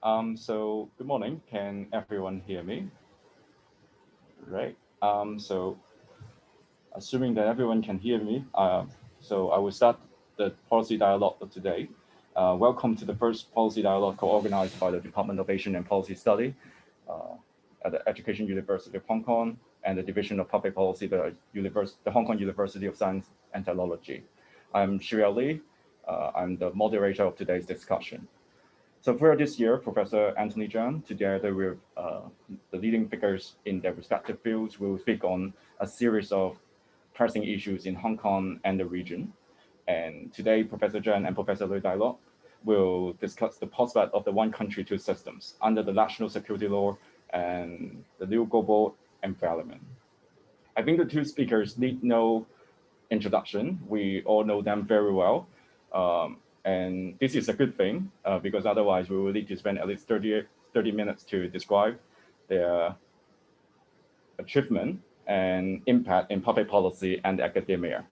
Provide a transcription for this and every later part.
So good morning. Can everyone hear me? Right. So assuming that everyone can hear me, so I will start the policy dialogue of today. Welcome to the first policy dialogue co-organized by the Department of Asian and Policy Study at the Education University of Hong Kong and the Division of Public Policy, the Hong Kong University of Science and Technology. I'm Shirley Lee. I'm the moderator of today's discussion. So for this year, Professor Anthony Cheung, together with the leading figures in their respective fields, will speak on a series of pressing issues in Hong Kong and the region. And today, Professor Cheung and Professor呂大樂will discuss the prospect of the one country, two systems under the national security law and the new global environment. I think the two speakers need no introduction. We all know them very well. And this is a good thing because otherwise we will need to spend at least 30 minutes to describe their achievement and impact in public policy and academia.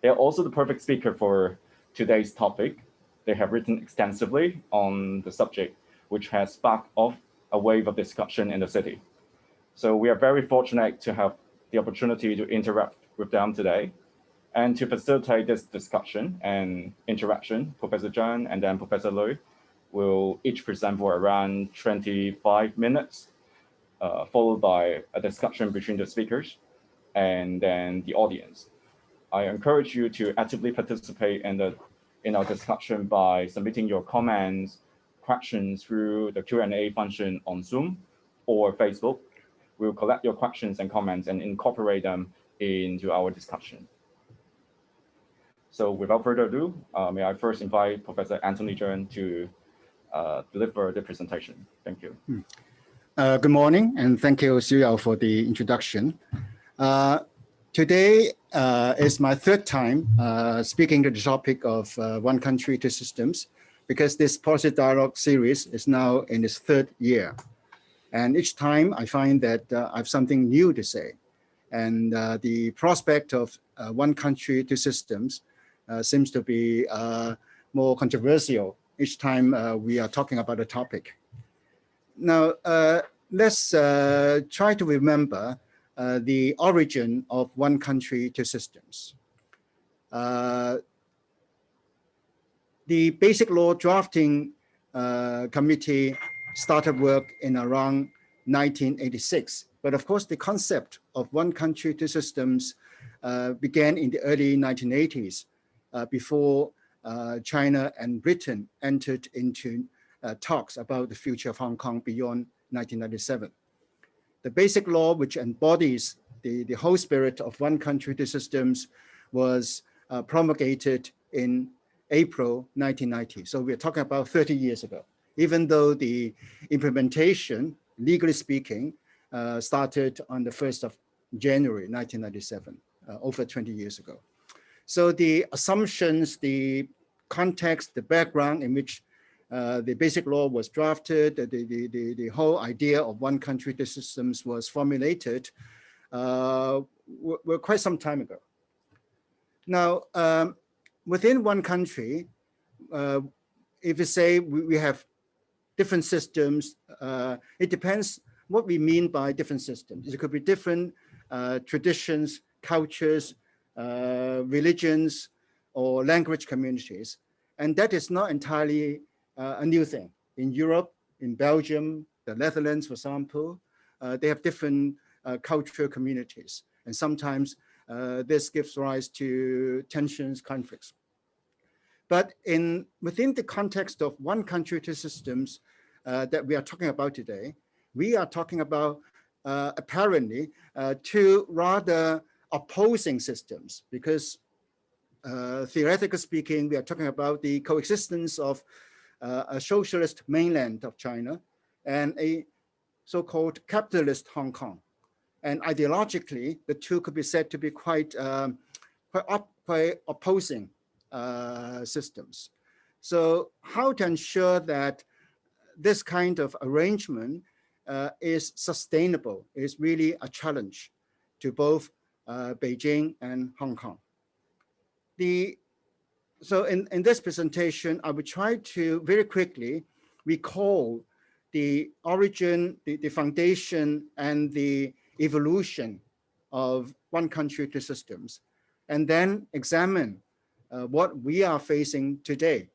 They are also the perfect speaker for today's topic. They have written extensively on the subject, which has sparked off a wave of discussion in the city. So we are very fortunate to have the opportunity to interact with them today. And to facilitate this discussion and interaction, Professor Cheung and then Professor Lü will each present for around 25 minutes, followed by a discussion between the speakers and then the audience. I encourage you to actively participate in our discussion by submitting your comments, questions through the Q&A function on Zoom or Facebook. We'll collect your questions and comments and incorporate them into our discussion. So without further ado, may I first invite Professor Anthony Cheung to deliver the presentation. Thank you. Good morning, and thank you, Xiuyao, for the introduction. Today is my third time speaking to the topic of one country, two systems, because this policy dialogue series is now in its third year. And each time I find that I have something new to say. And the prospect of one country, two systems seems to be more controversial each time we are talking about a topic. Now, let's try to remember the origin of one country, two systems. The Basic Law Drafting Committee started work in around 1986. But of course, the concept of one country, two systems began in the early 1980s before China and Britain entered into talks about the future of Hong Kong beyond 1997. The Basic Law, which embodies the whole spirit of one country, two systems, was promulgated in April 1990. So we're talking about 30 years ago, even though the implementation, legally speaking, started on the 1st of January 1997, over 20 years ago. So the assumptions, the context, the background in which the Basic Law was drafted, the whole idea of one country, two systems was formulated were quite some time ago. Now, within one country, if you say we have different systems, it depends what we mean by different systems. It could be different traditions, cultures, religions, or language communities. And that is not entirely a new thing. In Europe, in Belgium, the Netherlands, for example, they have different cultural communities. And sometimes this gives rise to tensions, conflicts. But within the context of one country, two systems that we are talking about today, we are talking about apparently two rather opposing systems, because theoretically speaking, we are talking about the coexistence of a socialist mainland of China and a so-called capitalist Hong Kong. And ideologically, the two could be said to be quite opposing systems. So how to ensure that this kind of arrangement is sustainable is really a challenge to both Beijing and Hong Kong. So in this presentation, I will try to very quickly recall the origin, the foundation, and the evolution of one country, two systems, and then examine what we are facing today,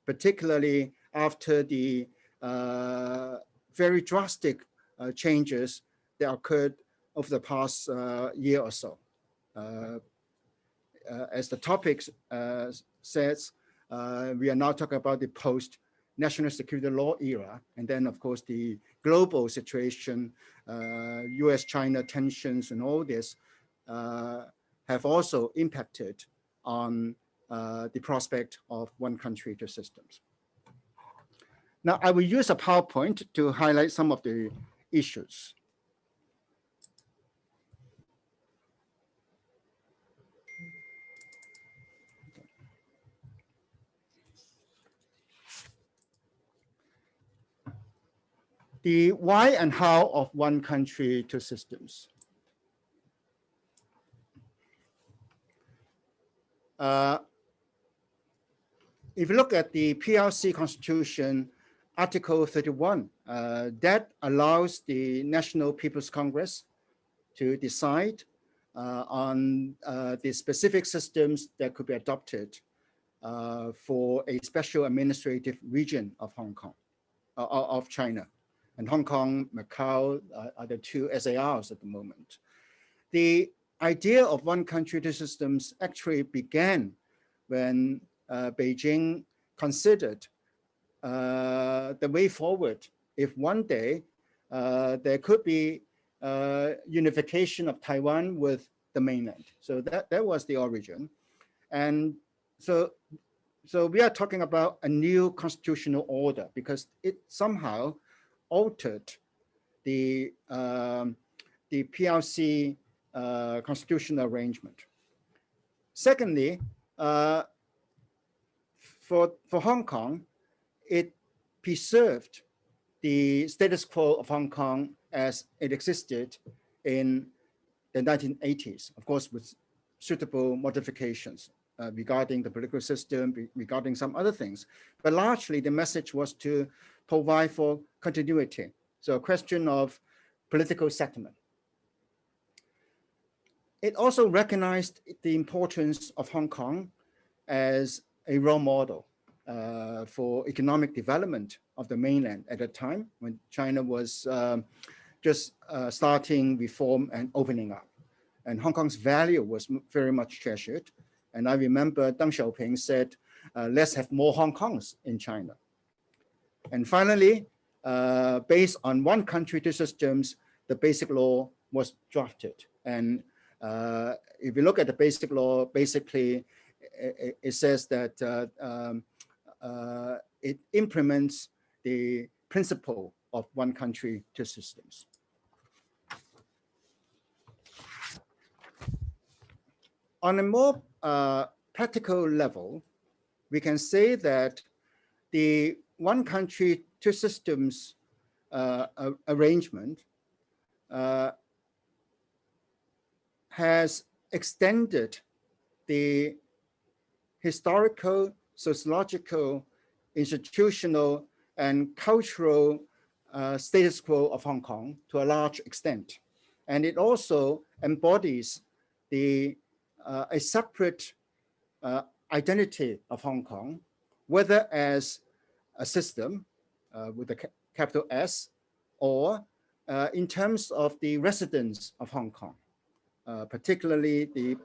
particularly after the very drastic changes that occurred over the past year or so. As the topic says, we are now talking about the post-national security law era, and then of course the global situation, US-China tensions and all this have also impacted on the prospect of one country, two systems. Now, I will use a PowerPoint to highlight some of the issues. The why and how of one country, two systems. If you look at the PRC Constitution, Article 31, that allows the National People's Congress to decide on the specific systems that could be adopted for a special administrative region of Hong Kong, of China. And Hong Kong, Macau are the two SARs at the moment. The idea of one country, two systems actually began when Beijing considered the way forward if one day there could be unification of Taiwan with the mainland. So that was the origin. And so we are talking about a new constitutional order because it somehow altered the PRC constitutional arrangement. Secondly, for Hong Kong, it preserved the status quo of Hong Kong as it existed in the 1980s, of course, with suitable modifications regarding the political system, regarding some other things. But largely, the message was to provide for continuity. So a question of political settlement. It also recognized the importance of Hong Kong as a role model for economic development of the mainland at a time when China was just starting reform and opening up. And Hong Kong's value was very much treasured. And I remember Deng Xiaoping said, let's have more Hong Kongs in China. And finally, based on one country, two systems, the basic law was drafted. And if you look at the basic law, basically, it says that it implements the principle of one country, two systems. On a more practical level, we can say that the one country, two systems arrangement has extended the historical, sociological, institutional, and cultural status quo of Hong Kong to a large extent. And it also embodies a separate identity of Hong Kong, whether as a system with a capital S, or in terms of the residents of Hong Kong, particularly the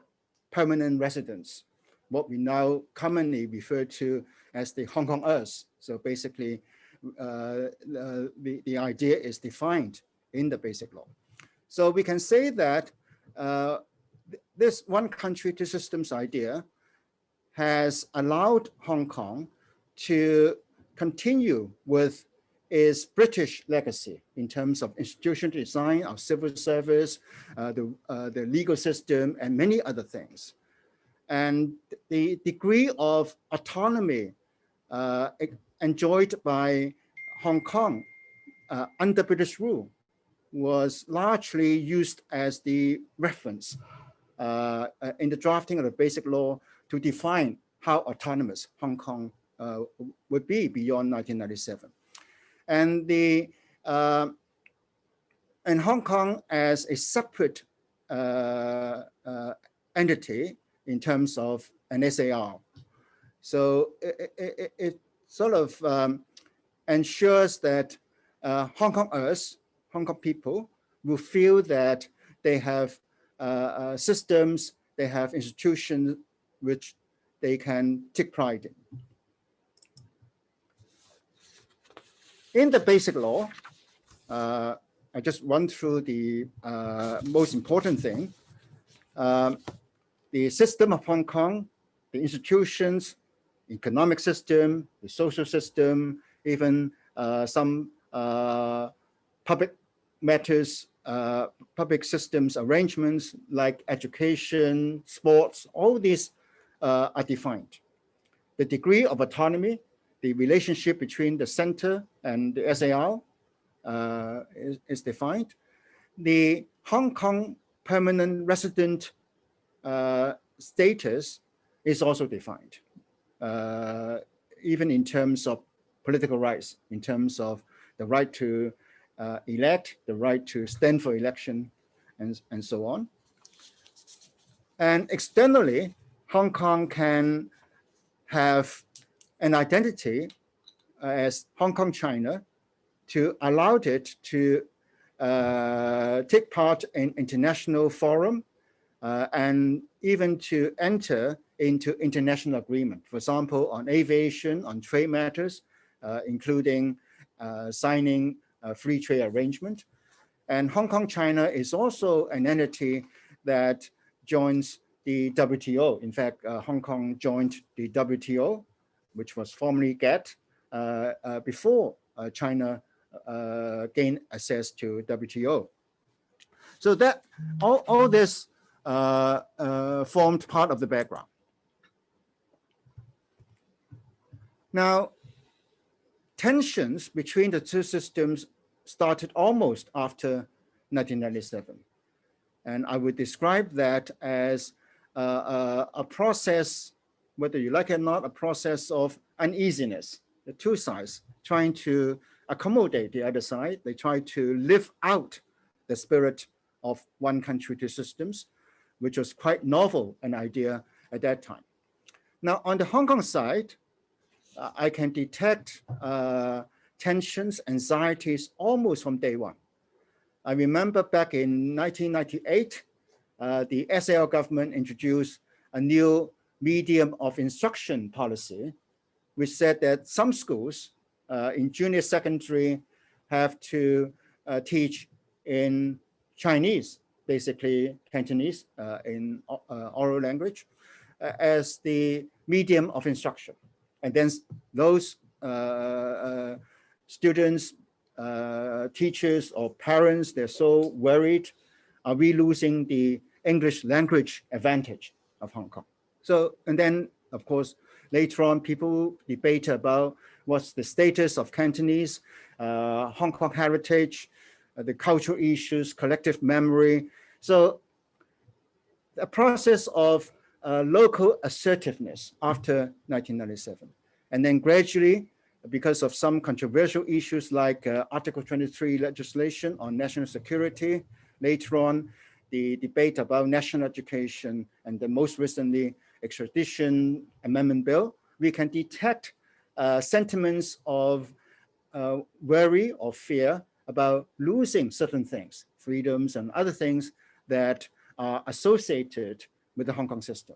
permanent residents, what we now commonly refer to as the Hong Kongers. So basically, the idea is defined in the basic law. So we can say that this one country, two systems idea has allowed Hong Kong to continue with its British legacy in terms of institutional design, our civil service, the legal system, and many other things. And the degree of autonomy enjoyed by Hong Kong under British rule was largely used as the reference in the drafting of the basic law to define how autonomous Hong Kong would be beyond 1997. And and Hong Kong as a separate entity in terms of an SAR. So it sort of ensures that Hong Kongers, Hong Kong people, will feel that they have systems, they have institutions which they can take pride in. In the basic law, I just run through the most important thing. The system of Hong Kong, the institutions, economic system, the social system, even some public matters, public systems arrangements like education, sports, all these are defined. The degree of autonomy, the relationship between the center and the SAR is defined. The Hong Kong permanent resident status is also defined, even in terms of political rights, in terms of the right to elect, the right to stand for election, and so on. And externally, Hong Kong can have an identity as Hong Kong, China, to allow it to take part in international forum and even to enter into international agreement. For example, on aviation, on trade matters, including signing a free trade arrangement. And Hong Kong, China is also an entity that joins the WTO. In fact, Hong Kong joined the WTO, which was formerly GATT, before China gained access to WTO. So that all this formed part of the background. Now, tensions between the two systems started almost after 1997. And I would describe that as a process, whether you like it or not, a process of uneasiness. The two sides trying to accommodate the other side. They try to live out the spirit of one country, two systems, which was quite novel an idea at that time. Now, on the Hong Kong side, I can detect tensions, anxieties almost from day one. I remember back in 1998, the SAR government introduced a new medium of instruction policy, which said that some schools in junior secondary have to teach in Chinese, basically Cantonese in oral language, as the medium of instruction. And then those students, teachers or parents, they're so worried, are we losing the English language advantage of Hong Kong? So, and then of course, later on people debate about what's the status of Cantonese, Hong Kong heritage, the cultural issues, collective memory. So a process of local assertiveness after 1997. And then gradually, because of some controversial issues like Article 23 legislation on national security, later on, the debate about national education, and the most recently, extradition amendment bill, we can detect sentiments of worry or fear about losing certain things, freedoms and other things that are associated with the Hong Kong system.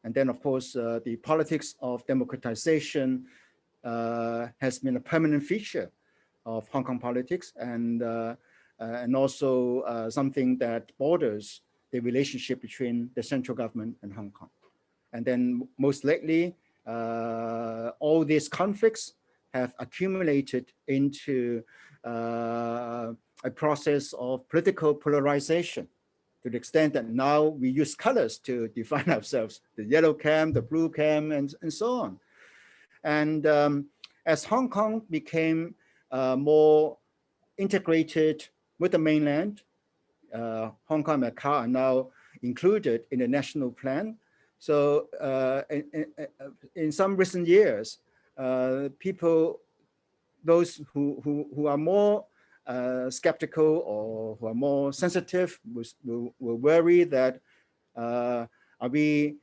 And then, of course, the politics of democratization has been a permanent feature of Hong Kong politics, and also something that borders the relationship between the central government and Hong Kong. And then most lately, all these conflicts have accumulated into a process of political polarization, to the extent that now we use colors to define ourselves, the yellow camp, the blue camp, and so on. And as Hong Kong became more integrated with the mainland, Hong Kong and Macau are now included in the national plan. So in some recent years, people those who are more skeptical or who are more sensitive will worry that are we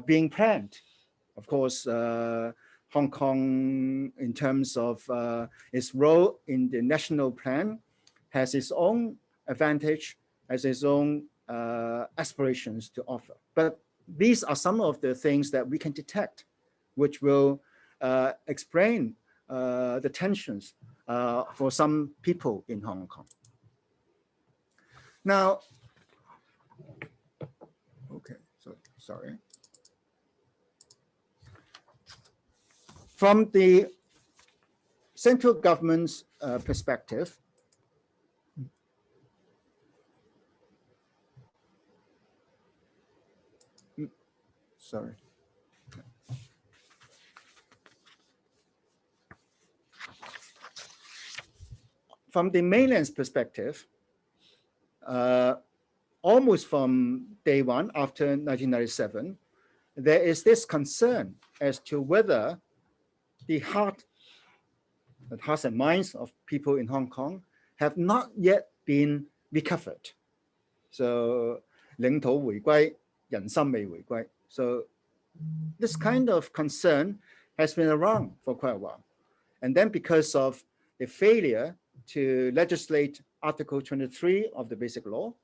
being planned? Of course, Hong Kong, in terms of its role in the national plan, has its own advantage, has its own aspirations to offer. But these are some of the things that we can detect, which will explain the tensions for some people in Hong Kong. Now, okay, so sorry. From the central government's perspective, sorry. From the mainland's perspective, almost from day one after 1997, there is this concern as to whether the hearts and minds of people in Hong Kong have not yet been recovered. So, 領土回歸，人心未回歸. So, this kind of concern has been around for quite a while. And then because of the failure to legislate Article 23 of the Basic Law,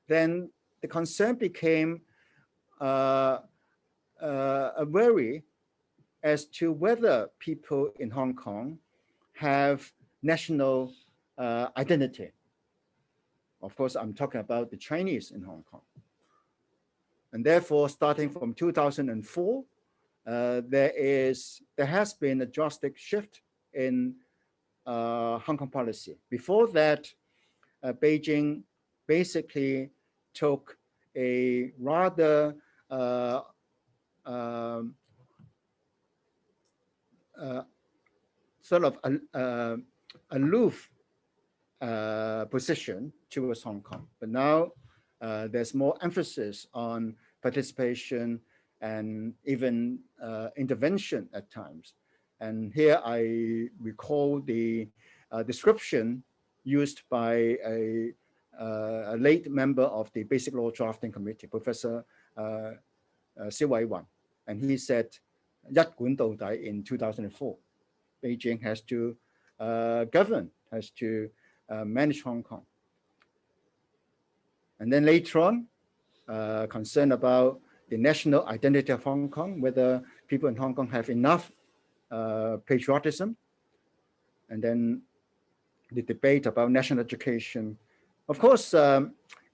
then the concern became a worry as to whether people in Hong Kong have national identity. Of course, I'm talking about the Chinese in Hong Kong. And therefore, starting from 2004, there has been a drastic shift in Hong Kong policy. Before that, Beijing basically took a rather sort of aloof position towards Hong Kong. But now there's more emphasis on participation and even intervention at times. And here I recall the description used by a late member of the Basic Law Drafting Committee, Professor Siu Wei-wan. And he said, 一管到底 in 2004, Beijing has to govern, has to manage Hong Kong. And then later on, concern about the national identity of Hong Kong, whether people in Hong Kong have enough patriotism. And then the debate about national education. Of course,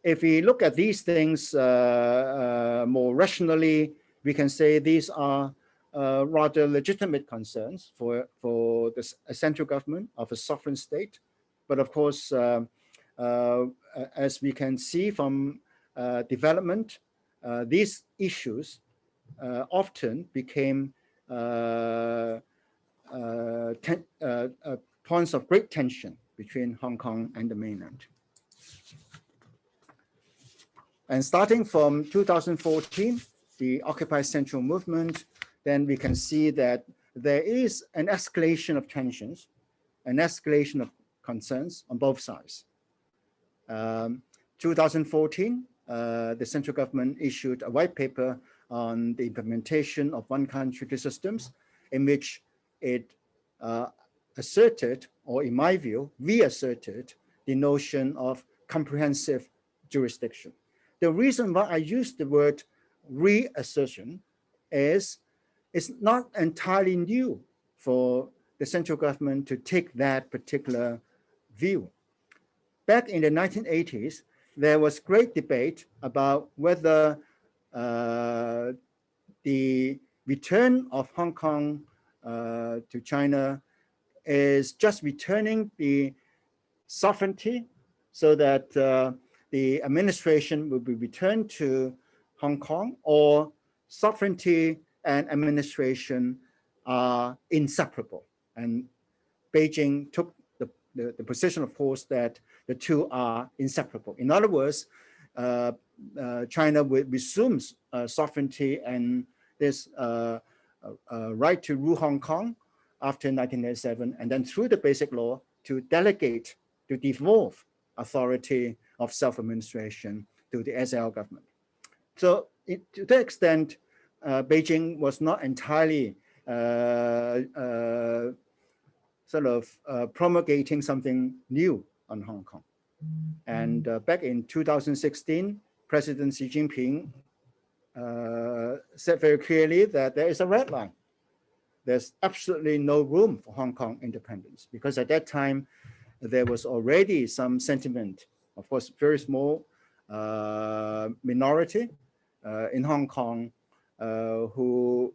if we look at these things more rationally, we can say these are rather legitimate concerns for the central government of a sovereign state. But of course, as we can see from development, these issues often became points of great tension between Hong Kong and the mainland. And starting from 2014, the Occupy Central movement, then we can see that there is an escalation of tensions, an escalation of concerns on both sides. 2014, the central government issued a white paper on the implementation of one country, two systems, in which it asserted, or in my view, reasserted the notion of comprehensive jurisdiction. The reason why I use the word reassertion is it's not entirely new for the central government to take that particular view. Back in the 1980s, there was great debate about whether the return of Hong Kong to China is just returning the sovereignty so that the administration will be returned to Hong Kong, or sovereignty and administration are inseparable. And Beijing took the position, of course, that the two are inseparable. In other words, China resumes sovereignty and this right to rule Hong Kong after 1997, and then through the Basic Law to delegate, to devolve authority of self-administration to the SAR government. So to that extent, Beijing was not entirely promulgating something new on Hong Kong. And back in 2016, President Xi Jinping said very clearly that there is a red line. There's absolutely no room for Hong Kong independence, because at that time, there was already some sentiment, of course, very small minority in Hong Kong who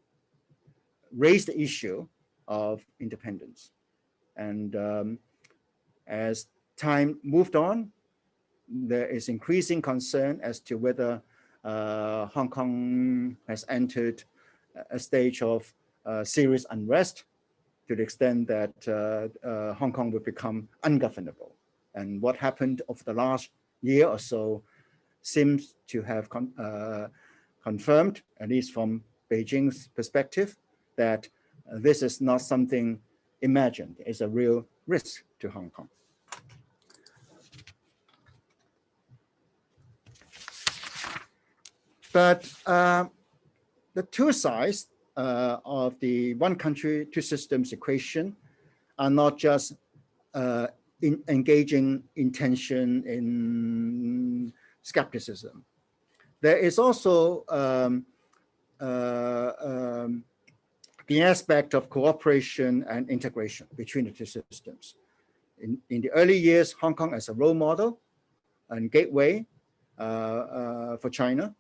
raised the issue of independence. And as time moved on, there is increasing concern as to whether Hong Kong has entered a stage of serious unrest, to the extent that Hong Kong would become ungovernable. And what happened over the last year or so seems to have confirmed, at least from Beijing's perspective, that this is not something imagined. It's a real risk to Hong Kong. But the two sides of the one country, two systems equation are not just engaging in tension, in skepticism. There is also the aspect of cooperation and integration between the two systems. In the early years, Hong Kong as a role model and gateway for China.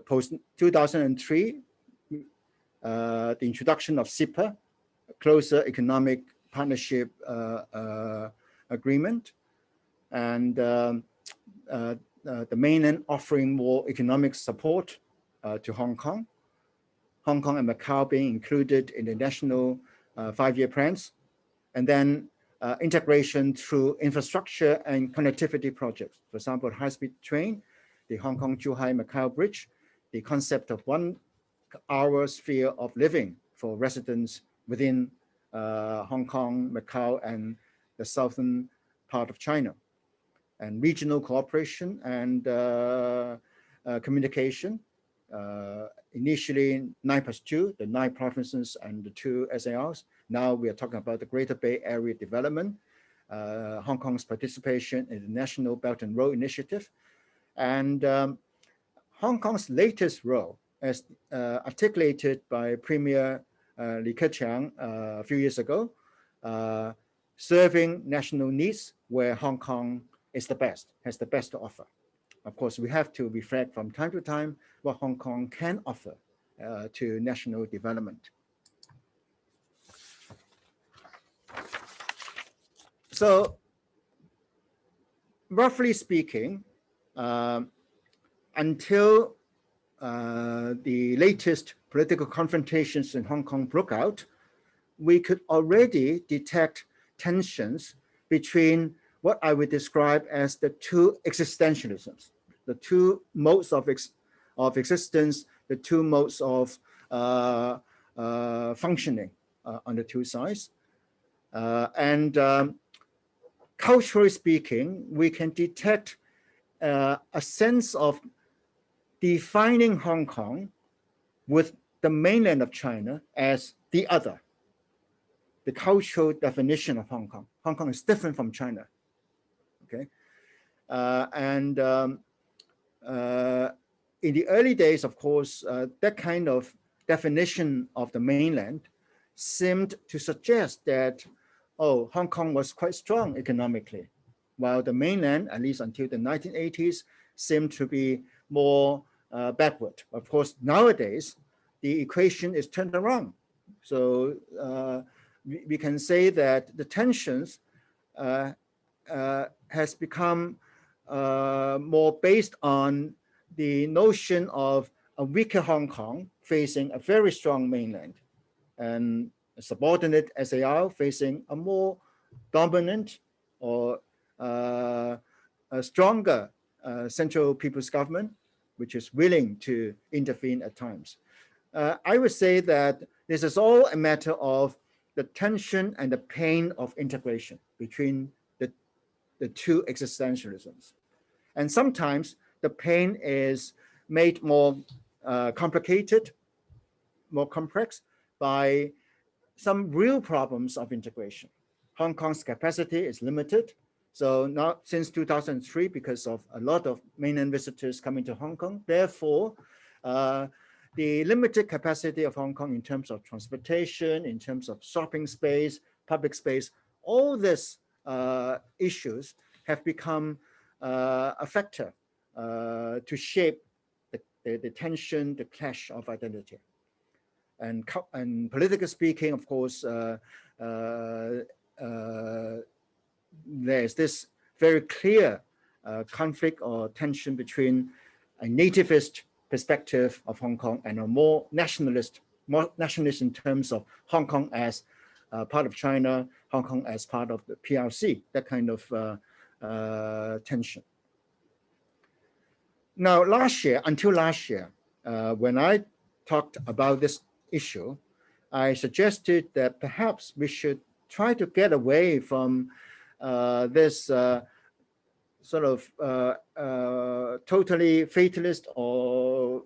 Post 2003, the introduction of CIPA, closer economic partnership agreement, and the mainland offering more economic support to Hong Kong. Hong Kong and Macau being included in the national 5-year plans, and then integration through infrastructure and connectivity projects. For example, high-speed train, the Hong Kong-Zhuhai-Macau bridge, the concept of 1 hour sphere of living for residents within Hong Kong, Macau, and the southern part of China, and regional cooperation and communication. Initially 9+2, the 9 provinces and the 2 SARs. Now we are talking about the Greater Bay Area development, Hong Kong's participation in the National Belt and Road Initiative, and Hong Kong's latest role, as articulated by Premier Li Keqiang a few years ago, serving national needs where Hong Kong is the best, has the best to offer. Of course, we have to reflect from time to time what Hong Kong can offer to national development. So, roughly speaking, until the latest political confrontations in Hong Kong broke out, we could already detect tensions between what I would describe as the two existentialisms, the two modes of existence, the two modes of functioning on the two sides. Culturally speaking, we can detect a sense of defining Hong Kong with the mainland of China as the other, the cultural definition of Hong Kong. Hong Kong is different from China. Okay, in the early days, of course, that kind of definition of the mainland seemed to suggest that, oh, Hong Kong was quite strong economically, while the mainland, at least until the 1980s, seemed to be more backward. Of course, nowadays, the equation is turned around. So we can say that the tensions has become more based on the notion of a weaker Hong Kong facing a very strong mainland, and a subordinate SAR facing a more dominant or a stronger central people's government, which is willing to intervene at times. I would say that this is all a matter of the tension and the pain of integration between the two existentialisms. And sometimes the pain is made more complicated, more complex by some real problems of integration. Hong Kong's capacity is limited. So now since 2003, because of a lot of mainland visitors coming to Hong Kong, therefore, the limited capacity of Hong Kong in terms of transportation, in terms of shopping space, public space, all these issues have become a factor to shape the tension, the clash of identity. And politically speaking, of course, there's this very clear conflict or tension between a nativist perspective of Hong Kong and a more nationalist in terms of Hong Kong as part of China, Hong Kong as part of the PRC, that kind of tension. Now, until last year, when I talked about this issue, I suggested that perhaps we should try to get away from this sort of totally fatalist or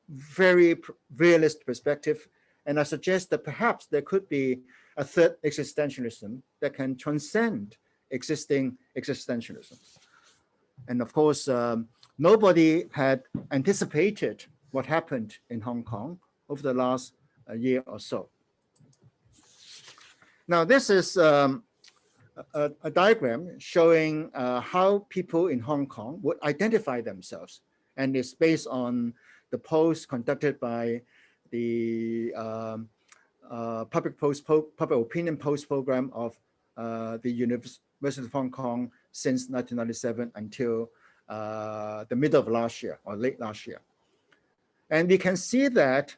very realist perspective. And I suggest that perhaps there could be a third existentialism that can transcend existing existentialism. And of course, nobody had anticipated what happened in Hong Kong over the last year or so. Now, this is a diagram showing how people in Hong Kong would identify themselves. And it's based on the polls conducted by the public opinion polls program of the University of Hong Kong since 1997 until the middle of last year or late last year. And we can see that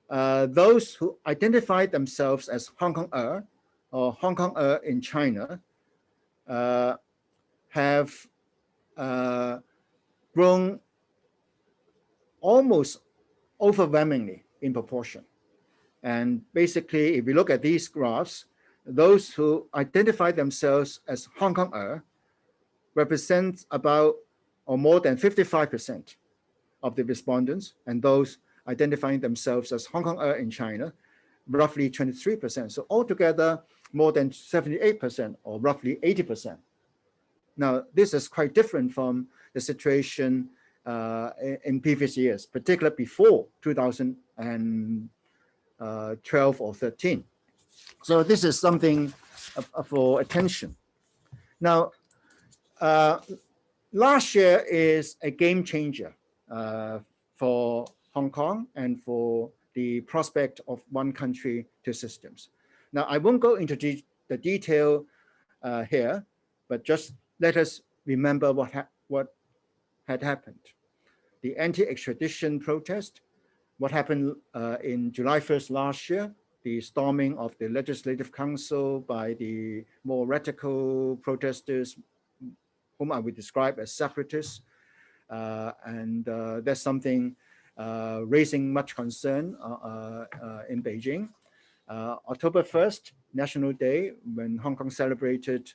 those who identify themselves as Hong Konger or Hong Konger in China have grown almost overwhelmingly in proportion. And basically, if we look at these graphs, those who identify themselves as Hong Konger represent about or more than 55% of the respondents, and those identifying themselves as Hong Konger in China, roughly 23%. So altogether, more than 78% or roughly 80%. Now, this is quite different from the situation in previous years, particularly before 2012 or 13. So this is something for attention. Now, last year is a game changer for Hong Kong and for the prospect of one country, two systems. Now, I won't go into the detail here, but just let us remember what had happened. The anti-extradition protest, what happened in July 1st last year, the storming of the Legislative Council by the more radical protesters, whom I would describe as separatists. And that's something raising much concern in Beijing. October 1st, National Day, when Hong Kong celebrated,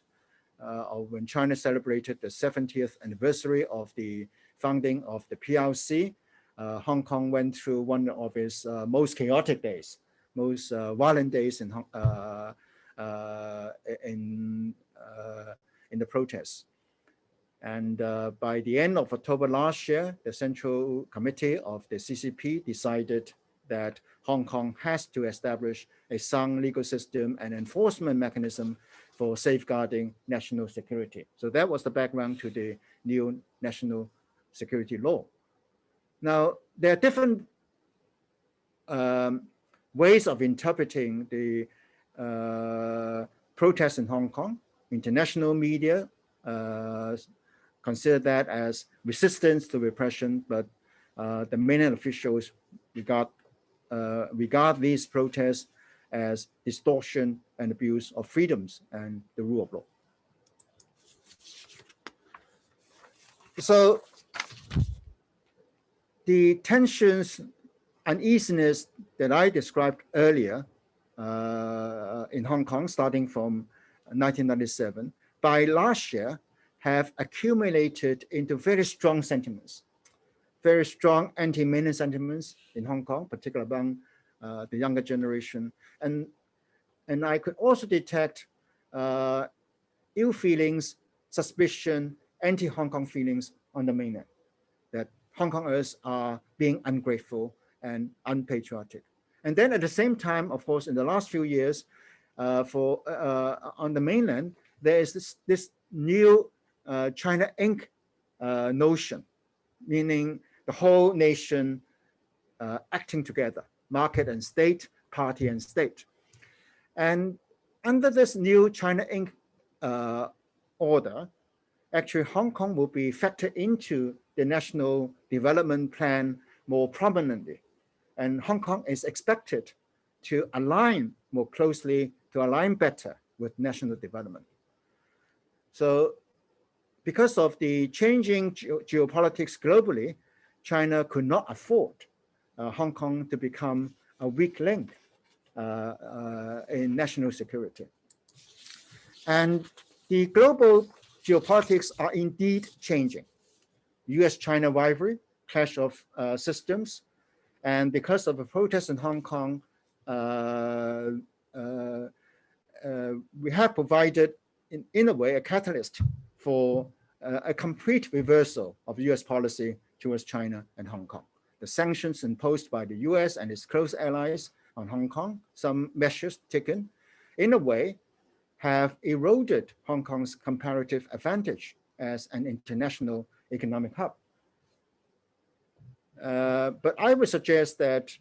or when China celebrated the 70th anniversary of the founding of the PRC, Hong Kong went through one of its most chaotic days, most violent days in the protests. And by the end of October last year, the Central Committee of the CCP decided that Hong Kong has to establish a sound legal system and enforcement mechanism for safeguarding national security. So that was the background to the new national security law. Now, there are different ways of interpreting the protests in Hong Kong. International media consider that as resistance to repression, but the mainland officials regard these protests as distortion and abuse of freedoms and the rule of law. So the tensions, uneasiness that I described earlier in Hong Kong starting from 1997, by last year have accumulated into very strong sentiments, very strong anti-mainland sentiments in Hong Kong, particularly among the younger generation. And I could also detect ill feelings, suspicion, anti-Hong Kong feelings on the mainland, that Hong Kongers are being ungrateful and unpatriotic. And then at the same time, of course, in the last few years, on the mainland, there is this new China Inc. Notion, meaning the whole nation acting together, market and state, party and state. And under this new China Inc. Order, actually Hong Kong will be factored into the national development plan more prominently. And Hong Kong is expected to align more closely, to align better with national development. So because of the changing geopolitics globally, China could not afford Hong Kong to become a weak link in national security. And the global geopolitics are indeed changing. US-China rivalry, clash of systems, and because of the protests in Hong Kong, we have provided, in a way, a catalyst for a complete reversal of US policy towards China and Hong Kong. The sanctions imposed by the US and its close allies on Hong Kong, some measures taken, in a way, have eroded Hong Kong's comparative advantage as an international economic hub. But I would suggest that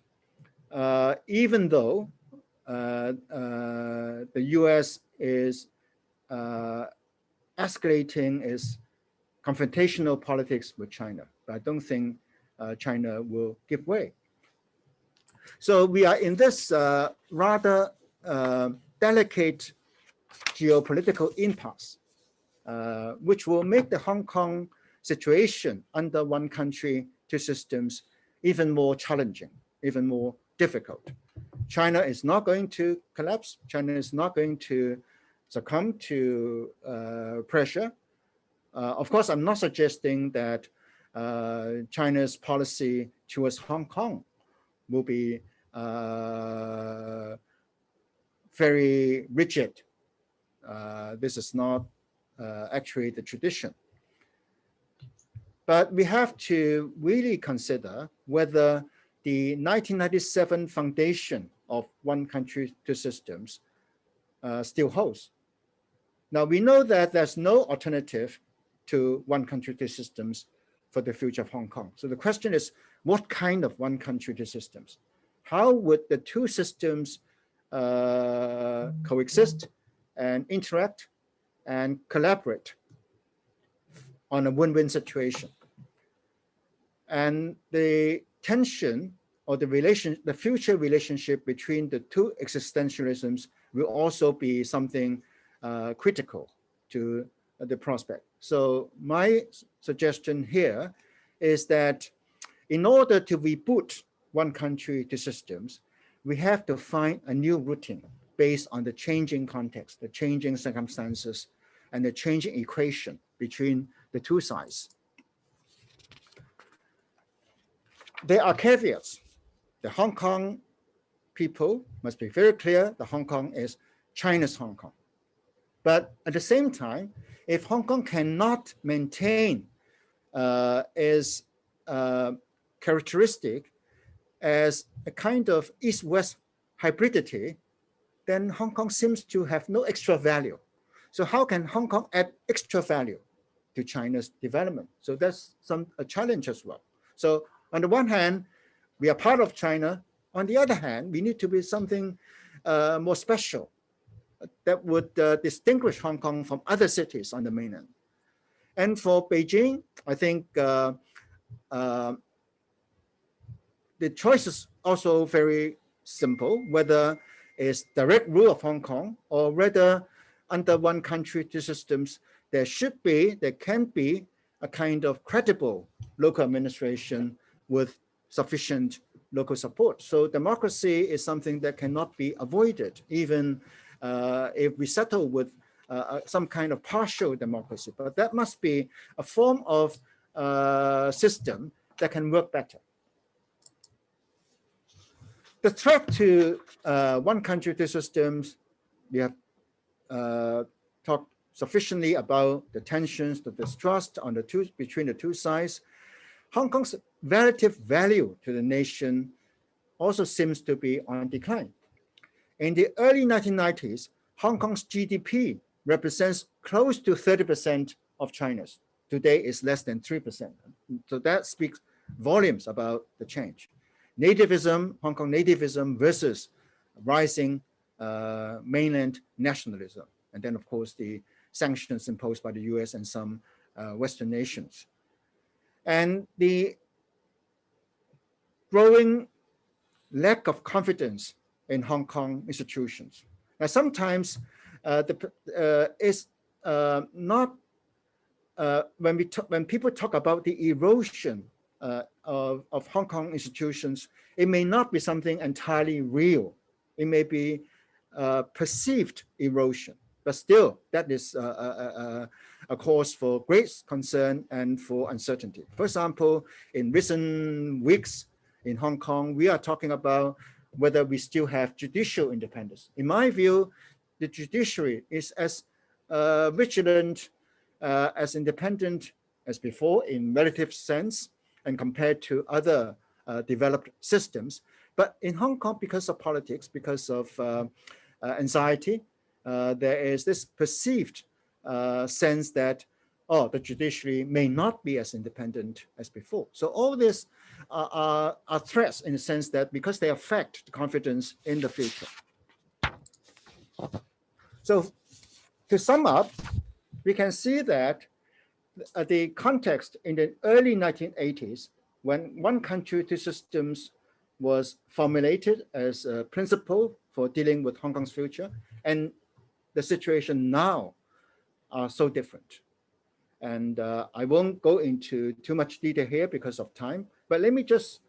even though the US is escalating its confrontational politics with China, but I don't think China will give way. So we are in this rather delicate geopolitical impasse, which will make the Hong Kong situation under one country, two systems even more challenging, even more difficult. China is not going to collapse. China is not going to succumb to pressure. Of course, I'm not suggesting that China's policy towards Hong Kong will be very rigid. This is not actually the tradition. But we have to really consider whether the 1997 foundation of one country, two systems still holds. Now, we know that there's no alternative to one country, two systems for the future of Hong Kong. So the question is, what kind of one country, two systems? How would the two systems coexist and interact and collaborate on a win-win situation? And the tension or the future relationship between the two existentialisms will also be something critical to the prospect. So my suggestion here is that in order to reboot one country, two systems, we have to find a new routine based on the changing context, the changing circumstances, and the changing equation between the two sides. There are caveats. The Hong Kong people must be very clear that Hong Kong is China's Hong Kong. But at the same time, if Hong Kong cannot maintain its characteristic as a kind of East-West hybridity, then Hong Kong seems to have no extra value. So how can Hong Kong add extra value to China's development? So that's a challenge as well. So on the one hand, we are part of China. On the other hand, we need to be something more special that would distinguish Hong Kong from other cities on the mainland. And for Beijing, I think the choice is also very simple, whether it's direct rule of Hong Kong or whether under one country, two systems, there can be a kind of credible local administration with sufficient local support. So democracy is something that cannot be avoided, even if we settle with some kind of partial democracy. But that must be a form of system that can work better. The threat to one country, two systems, we have talked sufficiently about the tensions, the distrust on between the two sides. Hong Kong's relative value to the nation also seems to be on decline. In the early 1990s, Hong Kong's GDP represents close to 30% of China's. Today is less than 3%. So that speaks volumes about the change. Nativism, Hong Kong nativism versus rising mainland nationalism. And then, of course, the sanctions imposed by the US and some Western nations. And the growing lack of confidence in Hong Kong institutions. Now, sometimes it's not, when people talk about the erosion of Hong Kong institutions, it may not be something entirely real. It may be perceived erosion, but still that is a cause for great concern and for uncertainty. For example, in recent weeks in Hong Kong, we are talking about whether we still have judicial independence. In my view, the judiciary is as vigilant, as independent as before in relative sense and compared to other developed systems. But in Hong Kong, because of politics, because of anxiety, there is this perceived sense that, oh, the judiciary may not be as independent as before. So all this are threats in the sense that because they affect the confidence in the future. So to sum up, we can see that the context in the early 1980s, when one country, two systems was formulated as a principle for dealing with Hong Kong's future, and the situation now are so different. And I won't go into too much detail here because of time, but let me just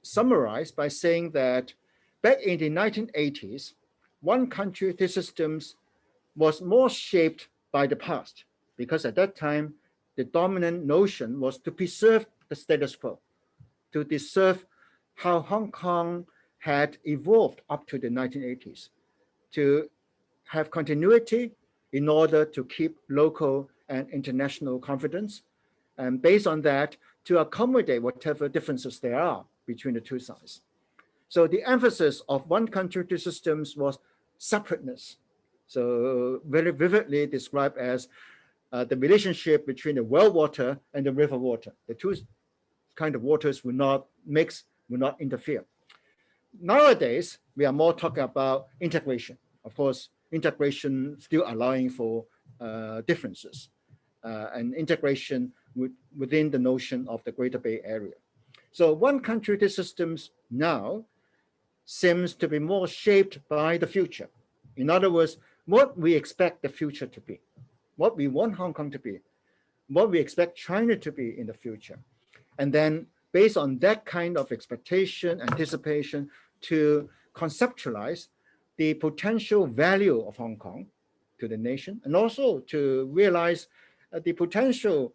summarize by saying that back in the 1980s, one country, two systems was more shaped by the past, because at that time, the dominant notion was to preserve the status quo, to preserve how Hong Kong had evolved up to the 1980s, to have continuity in order to keep local and international confidence, and based on that, to accommodate whatever differences there are between the two sides. So the emphasis of one country, two systems was separateness. So very vividly described as the relationship between the well water and the river water. The two kind of waters will not mix, will not interfere. Nowadays, we are more talking about integration. Of course, integration still allowing for differences and integration within the notion of the Greater Bay Area. So one country, two systems now seems to be more shaped by the future. In other words, what we expect the future to be, what we want Hong Kong to be, what we expect China to be in the future. And then based on that kind of expectation, anticipation, to conceptualize the potential value of Hong Kong to the nation, and also to realize the potential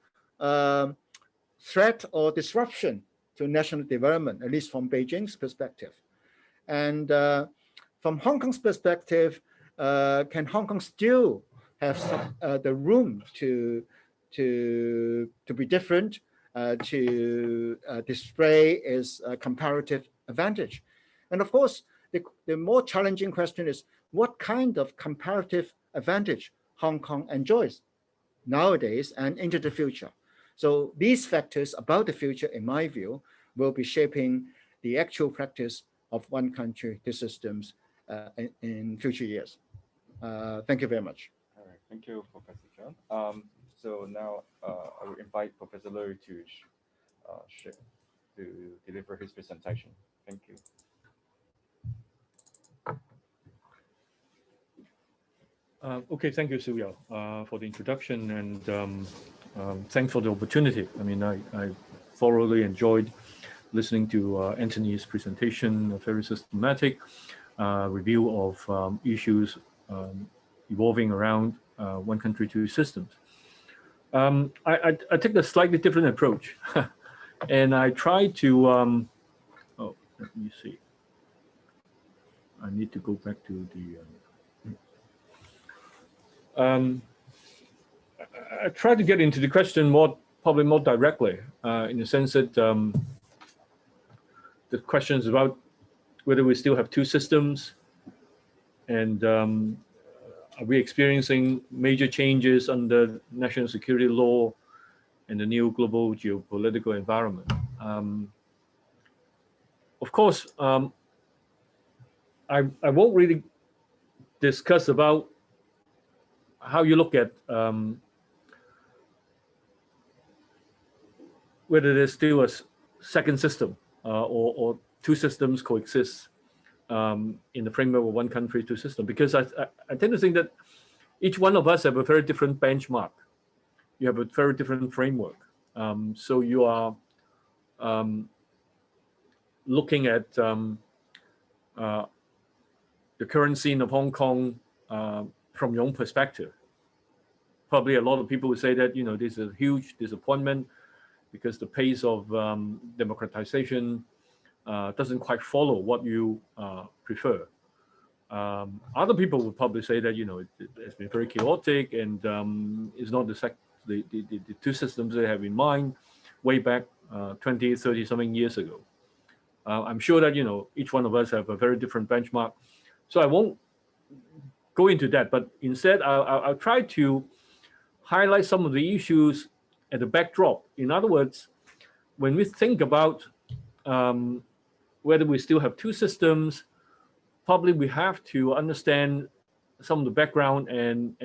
threat or disruption to national development, at least from Beijing's perspective. And from Hong Kong's perspective, can Hong Kong still have the room to be different, to display its comparative advantage? And of course, the more challenging question is, what kind of comparative advantage Hong Kong enjoys nowadays and into the future? So these factors about the future, in my view, will be shaping the actual practice of one country, two systems in future years. Thank you very much. All right, thank you, Professor Cheung. So now I will invite Professor Lui to deliver his presentation. Thank you. Okay, thank you, Silvio, for the introduction, and thanks for the opportunity. I mean, I thoroughly enjoyed listening to Anthony's presentation, a very systematic review of issues evolving around one country, two systems. I take a slightly different approach, and I try to, oh, let me see. I need to go back to the, I try to get into the question probably more directly, in the sense that the question is about whether we still have two systems, and are we experiencing major changes under national security law and the new global geopolitical environment. Of course, I won't really discuss about how you look at whether there's still a second system or two systems coexist in the framework of one country, two system, because I tend to think that each one of us have a very different benchmark. You have a very different framework. So you are looking at the current scene of Hong Kong from your own perspective. Probably a lot of people would say that, you know, this is a huge disappointment because the pace of democratization doesn't quite follow what you prefer. Other people would probably say that, you know, it's been very chaotic and it's not the two systems they have in mind way back 20, 30 something years ago. I'm sure that, you know, each one of us have a very different benchmark. So I won't go into that, but instead I'll try to highlight some of the issues at the backdrop. In other words, when we think about whether we still have two systems, probably we have to understand some of the background and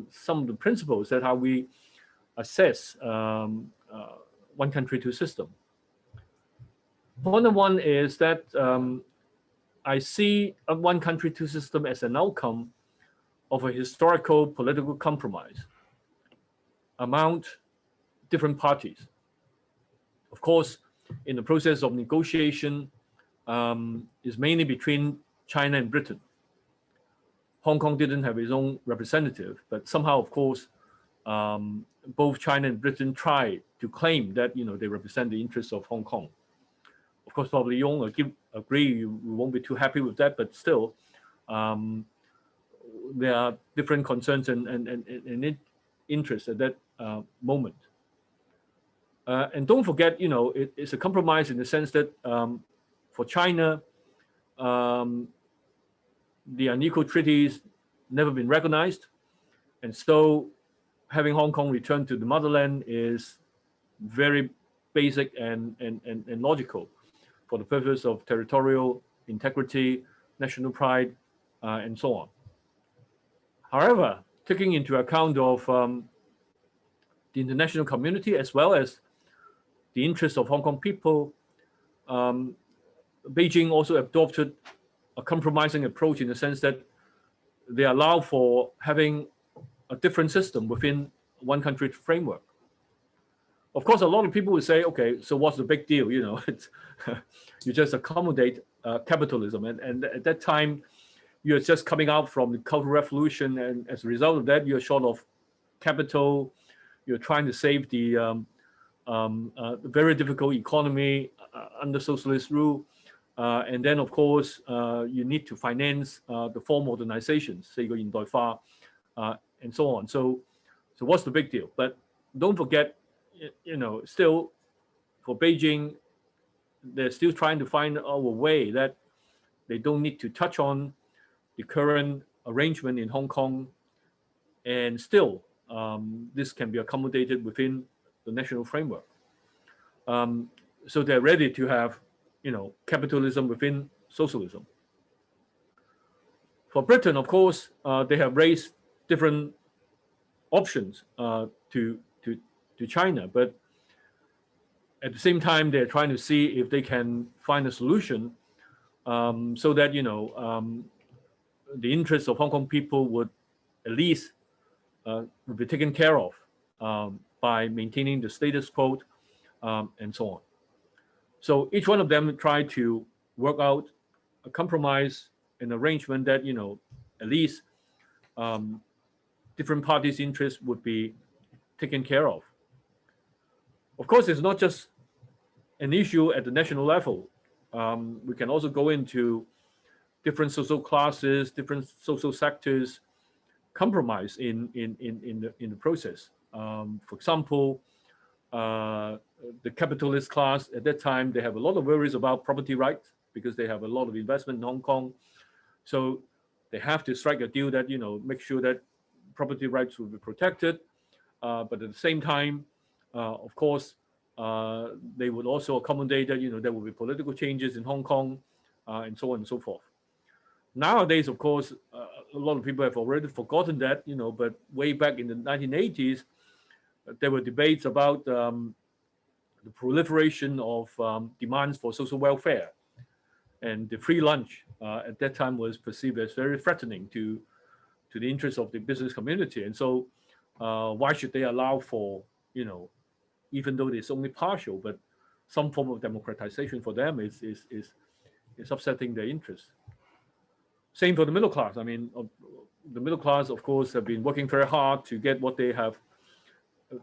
some of the principles that how we assess one country, two system. One is that I see a one country, two system as an outcome of a historical political compromise among different parties. Of course, in the process of negotiation is mainly between China and Britain. Hong Kong didn't have its own representative, but somehow, of course, both China and Britain tried to claim that, you know, they represent the interests of Hong Kong. Of course, probably you won't agree, you won't be too happy with that, but still, there are different concerns and interests at that moment. And don't forget, you know, it's a compromise in the sense that for China, the unequal treaties never been recognized. And so having Hong Kong return to the motherland is very basic and logical for the purpose of territorial integrity, national pride, and so on. However, taking into account of the international community as well as the interests of Hong Kong people, Beijing also adopted a compromising approach in the sense that they allow for having a different system within one country framework. Of course, a lot of people would say, okay, so what's the big deal? You know, it's, you just accommodate capitalism. And at that time, you're just coming out from the Cultural Revolution. And as a result of that, you're short of capital. You're trying to save the very difficult economy under socialist rule. And then, of course, you need to finance the four modernizations, 四個現代化, and so on. So what's the big deal? But don't forget, you know, still for Beijing, they're still trying to find a way that they don't need to touch on the current arrangement in Hong Kong, and still this can be accommodated within the national framework. So they're ready to have, you know, capitalism within socialism. For Britain, of course, they have raised different options to China, but at the same time, they're trying to see if they can find a solution so that, you know, the interests of Hong Kong people would at least would be taken care of by maintaining the status quo and so on. So each one of them tried to work out a compromise, an arrangement that, at least different parties' interests would be taken care of. Of course, it's not just an issue at the national level. We can also go into different social classes, different social sectors, compromise in the process. For example, the capitalist class at that time, they have a lot of worries about property rights because they have a lot of investment in Hong Kong. So they have to strike a deal that, make sure that property rights will be protected. But at the same time, of course, they would also accommodate that, there will be political changes in Hong Kong and so on and so forth. Nowadays, of course, a lot of people have already forgotten that, but way back in the 1980s, there were debates about the proliferation of demands for social welfare. And the free lunch at that time was perceived as very threatening to the interests of the business community. And so why should they allow for, even though it's only partial, but some form of democratization for them is upsetting their interests. Same for the middle class. I mean, the middle class, of course, have been working very hard to get what they have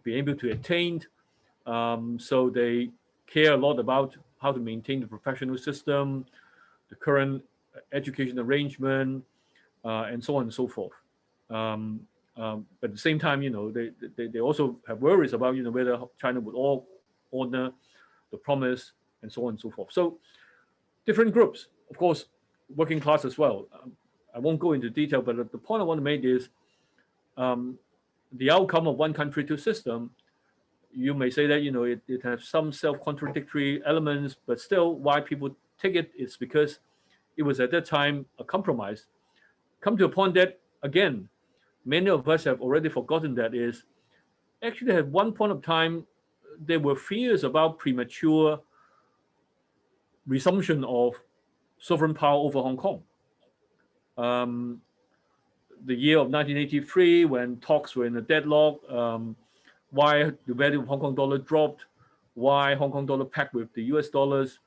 been able to attain. So they care a lot about how to maintain the professional system, the current education arrangement, and so on and so forth. But at the same time, they also have worries about, whether China would all honor the promise and so on and so forth. So different groups, of course, working class as well. I won't go into detail, but the point I want to make is the outcome of one country, two system. You may say that, it has some self-contradictory elements, but still why people take it is because it was at that time a compromise. Come to a point that, again, many of us have already forgotten that is actually at one point of time, there were fears about premature resumption of sovereign power over Hong Kong. The year of 1983, when talks were in a deadlock, why the value of Hong Kong dollar dropped, why Hong Kong dollar pegged with the US dollars.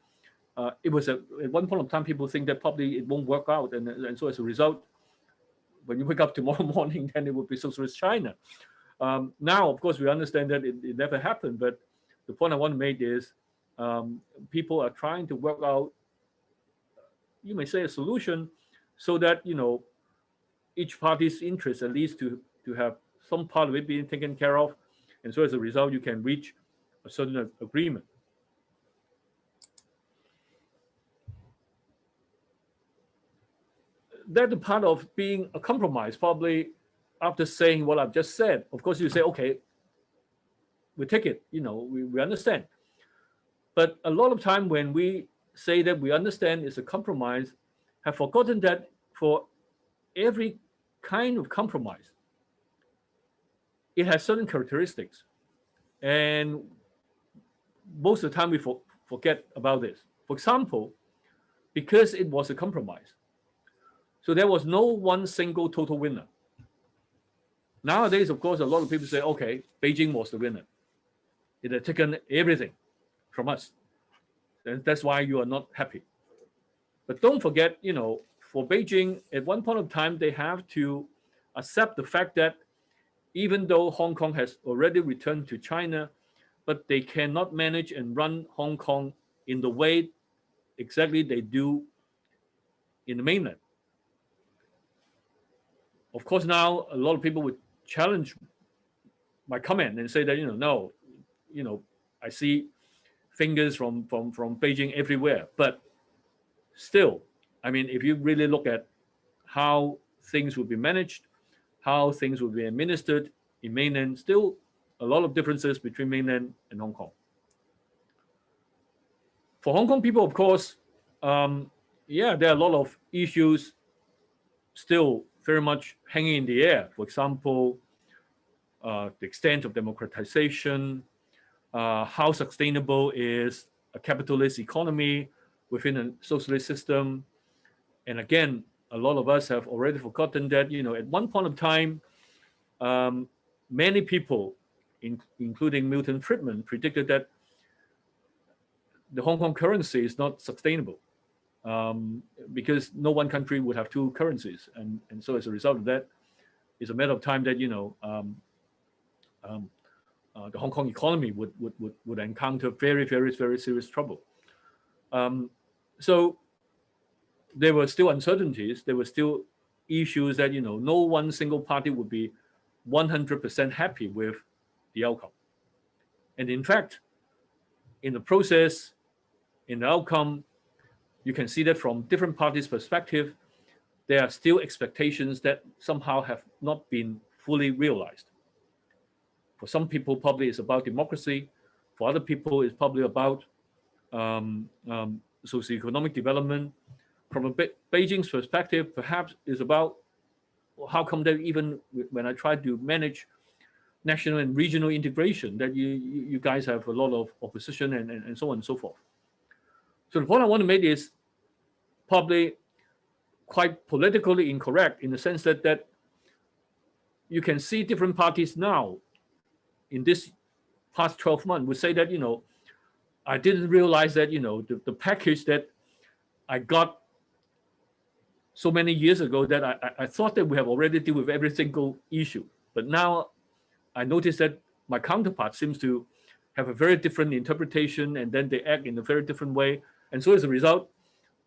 It was at one point of time, people think that probably it won't work out. And so as a result, when you wake up tomorrow morning, then it would be socialist China. Now, of course, we understand that it never happened. But the point I want to make is people are trying to work out, you may say, a solution so that, each party's interest, at least to have some part of it being taken care of. And so as a result, you can reach a certain agreement. That's the part of being a compromise, probably after saying what I've just said. Of course, you say, okay, we take it, we understand. But a lot of time when we say that we understand it's a compromise, have forgotten that for every kind of compromise, it has certain characteristics. And most of the time we forget about this. For example, because it was a compromise, so there was no one single total winner. Nowadays, of course, a lot of people say, okay, Beijing was the winner. It had taken everything from us. And that's why you are not happy. But don't forget, for Beijing, at one point of time, they have to accept the fact that even though Hong Kong has already returned to China, but they cannot manage and run Hong Kong in the way exactly they do in the mainland. Of course, now a lot of people would challenge my comment and say that, no, I see fingers from Beijing everywhere. But still, I mean, if you really look at how things will be managed, how things will be administered in mainland, still a lot of differences between mainland and Hong Kong. For Hong Kong people, of course, there are a lot of issues still very much hanging in the air. For example, the extent of democratization, how sustainable is a capitalist economy within a socialist system. And again, a lot of us have already forgotten that, at one point of time, many people, including Milton Friedman, predicted that the Hong Kong currency is not sustainable because no one country would have two currencies. And so as a result of that, it's a matter of time that, the Hong Kong economy would encounter very, very, very serious trouble. So there were still uncertainties. There were still issues that, no one single party would be 100% happy with the outcome. And in fact, in the process, in the outcome, you can see that from different parties' perspective, there are still expectations that somehow have not been fully realized. For some people, probably it's about democracy. For other people, it's probably about socioeconomic development. From Beijing's perspective, perhaps it's about how come that even when I try to manage national and regional integration, that you guys have a lot of opposition and so on and so forth. So the point I want to make is probably quite politically incorrect in the sense that you can see different parties now in this past 12 months would say that, I didn't realize that, the package that I got so many years ago that I thought that we have already dealt with every single issue. But now I noticed that my counterpart seems to have a very different interpretation, and then they act in a very different way. And so as a result,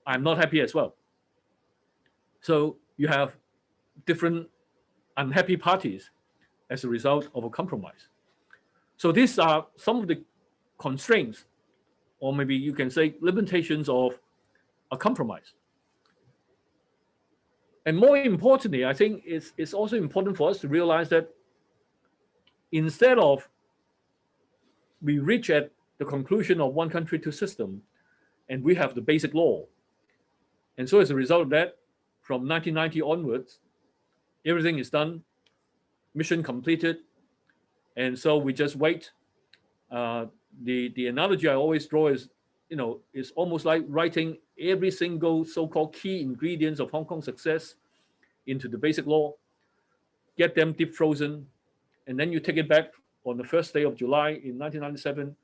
I'm not happy as well. So you have different unhappy parties as a result of a compromise. So these are some of the constraints, or maybe you can say limitations of a compromise. And more importantly, I think it's also important for us to realize that instead of we reach at the conclusion of one country, two system, and we have the basic law. And so as a result of that, from 1990 onwards, everything is done, mission completed, and so we just wait. The analogy I always draw is, it's almost like writing every single so-called key ingredients of Hong Kong success into the basic law, get them deep frozen, and then you take it back on the first day of July in 1997,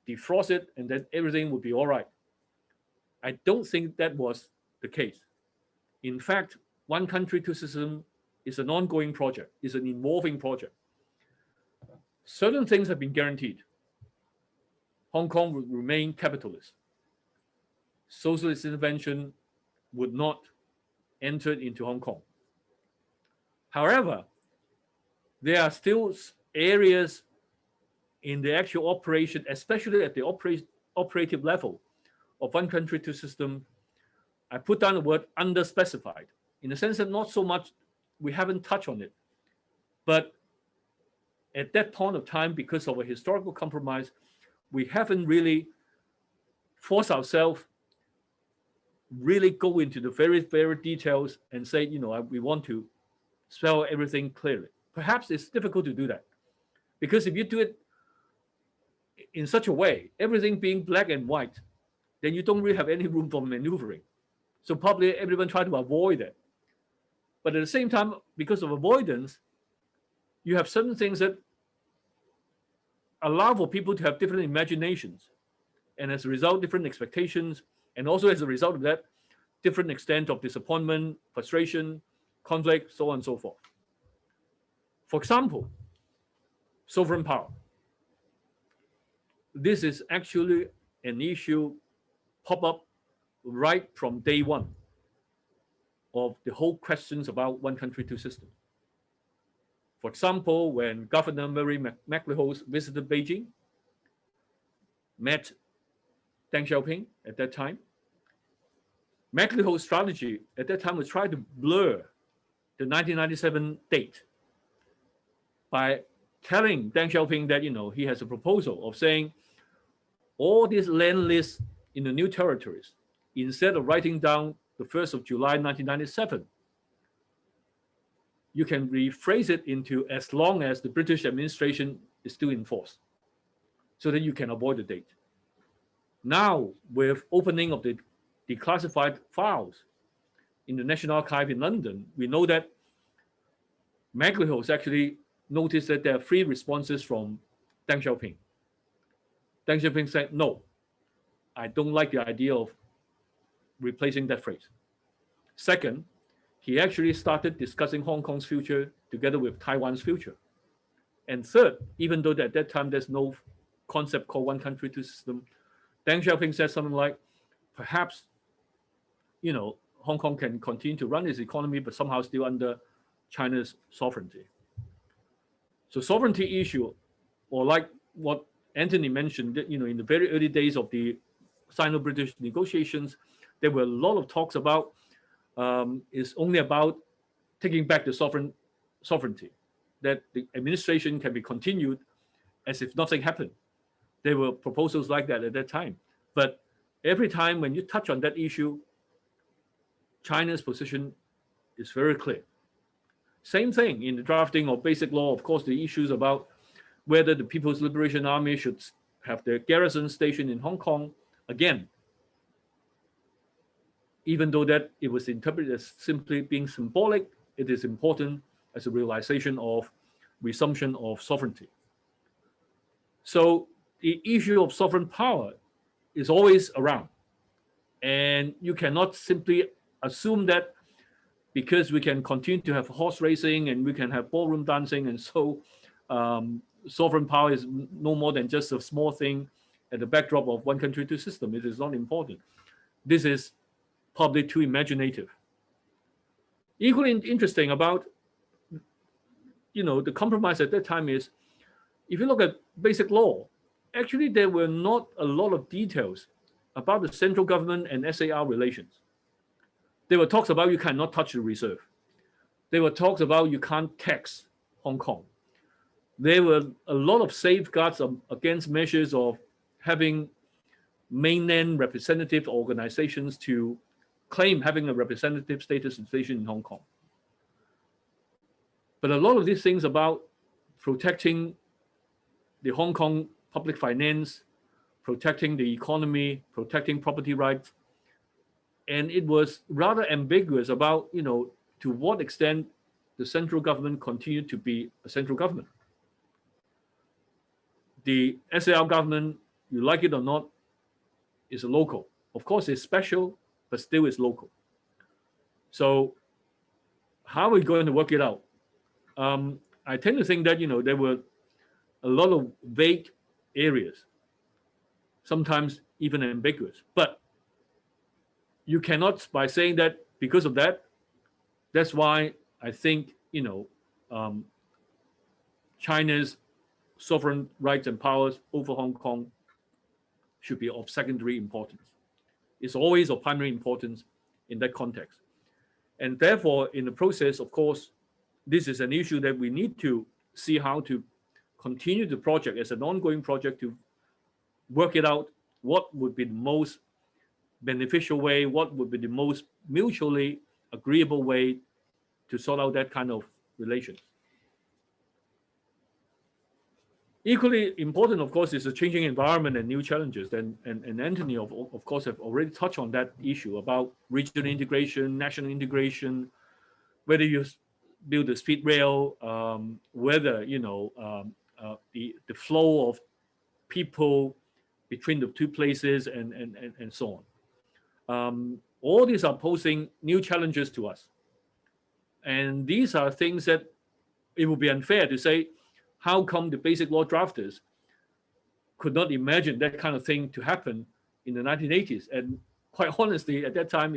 defrost it, and then everything would be all right. I don't think that was the case. In fact, one country, two system is an ongoing project, is an evolving project. Certain things have been guaranteed. Hong Kong would remain capitalist. Socialist intervention would not enter into Hong Kong. However, there are still areas in the actual operation, especially at the operative level of one country, two system. I put down the word underspecified, in the sense that not so much, we haven't touched on it. But at that point of time, because of a historical compromise, we haven't really forced ourselves really go into the very, very details and say, we want to spell everything clearly. Perhaps it's difficult to do that, because if you do it in such a way, everything being black and white, then you don't really have any room for maneuvering. So probably everyone try to avoid that. But at the same time, because of avoidance, you have certain things that allow for people to have different imaginations, and as a result, different expectations, and also as a result of that, different extent of disappointment, frustration, conflict, so on and so forth. For example, sovereign power. This is actually an issue pop up right from day one of the whole questions about one country, two systems. For example, when Governor Murray MacLehose visited Beijing, met Deng Xiaoping at that time, MacLehose's strategy at that time was try to blur the 1997 date by telling Deng Xiaoping that he has a proposal of saying all these land lists in the new territories, instead of writing down the 1st of July 1997, you can rephrase it into as long as the British administration is still in force, so that you can avoid the date. Now, with opening of the declassified files in the National Archive in London, we know that MacLehose actually noticed that there are 3 responses from Deng Xiaoping. Deng Xiaoping said, no, I don't like the idea of replacing that phrase. Second, he actually started discussing Hong Kong's future together with Taiwan's future. And third, even though at that time there's no concept called one country, two system, Deng Xiaoping said something like, perhaps, Hong Kong can continue to run its economy, but somehow still under China's sovereignty. So sovereignty issue, or like what Anthony mentioned, in the very early days of the Sino-British negotiations, there were a lot of talks about is only about taking back the sovereignty, that the administration can be continued as if nothing happened. There were proposals like that at that time. But every time when you touch on that issue, China's position is very clear. Same thing in the drafting of basic law, of course, the issues about whether the People's Liberation Army should have their garrison station in Hong Kong. Again, even though that it was interpreted as simply being symbolic, it is important as a realization of resumption of sovereignty. So the issue of sovereign power is always around. And you cannot simply assume that because we can continue to have horse racing and we can have ballroom dancing, and so sovereign power is no more than just a small thing at the backdrop of one country, two system. It is not important. This is probably too imaginative. Equally interesting about the compromise at that time is, if you look at basic law, actually there were not a lot of details about the central government and SAR relations. There were talks about you cannot touch the reserve. There were talks about you can't tax Hong Kong. There were a lot of safeguards against measures of having mainland representative organizations to claim having a representative status and station in Hong Kong. But a lot of these things about protecting the Hong Kong public finance, protecting the economy, protecting property rights, and it was rather ambiguous about, to what extent the central government continued to be a central government. The SAR government, you like it or not, is a local. Of course, it's special, but still is local. So how are we going to work it out? I tend to think that, there were a lot of vague areas, sometimes even ambiguous. But you cannot, by saying that because of that, that's why I think, China's sovereign rights and powers over Hong Kong should be of secondary importance. It's always of primary importance in that context. And therefore, in the process, of course, this is an issue that we need to see how to continue the project as an ongoing project to work it out, what would be the most beneficial way, what would be the most mutually agreeable way to sort out that kind of relations. Equally important, of course, is the changing environment and new challenges. And Anthony, of course, have already touched on that issue about regional integration, national integration, whether you build a speed rail, whether, the flow of people between the two places and so on. All these are posing new challenges to us. And these are things that it would be unfair to say, how come the basic law drafters could not imagine that kind of thing to happen in the 1980s? And quite honestly, at that time,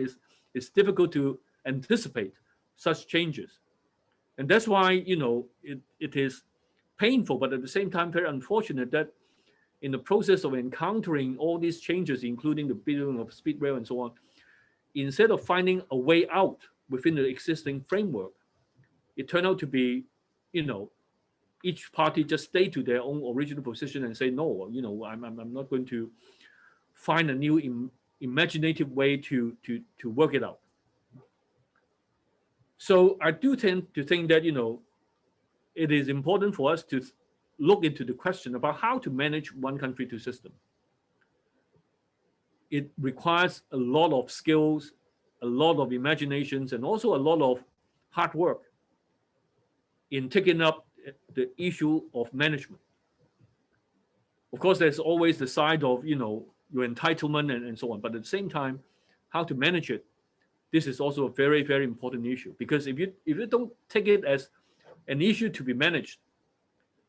it's difficult to anticipate such changes. And that's why, it is painful, but at the same time, very unfortunate that in the process of encountering all these changes, including the building of speed rail and so on, instead of finding a way out within the existing framework, it turned out to be, each party just stay to their own original position and say, no, I'm not going to find a new imaginative way to work it out. So I do tend to think that, it is important for us to look into the question about how to manage one country, two system. It requires a lot of skills, a lot of imaginations, and also a lot of hard work in taking up the issue of management. Of course, there's always the side of, your entitlement and so on. But at the same time, how to manage it, this is also a very, very important issue. Because if you don't take it as an issue to be managed,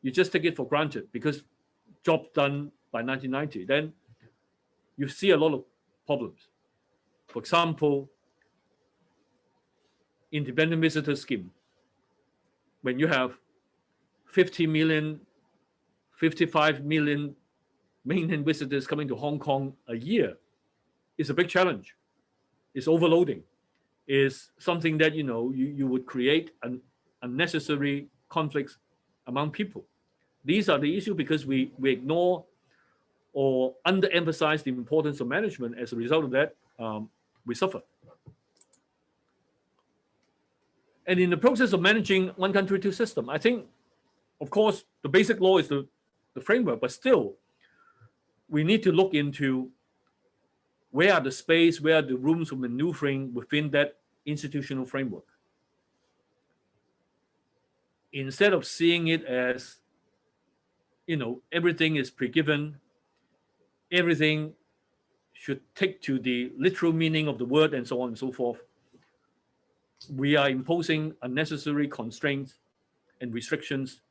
you just take it for granted because job done by 1990, then you see a lot of problems. For example, independent visitor scheme. When you have 50 million, 55 million mainland visitors coming to Hong Kong a year, it's a big challenge. It's overloading. It's something that you would create an unnecessary conflicts among people. These are the issues because we ignore or underemphasize the importance of management. As a result of that, we suffer. And in the process of managing one country, two system, I think, of course, the basic law is the framework, but still, we need to look into where are the space, where are the rooms for maneuvering within that institutional framework. Instead of seeing it as, everything is pre-given, everything should take to the literal meaning of the word and so on and so forth, we are imposing unnecessary constraints and restrictions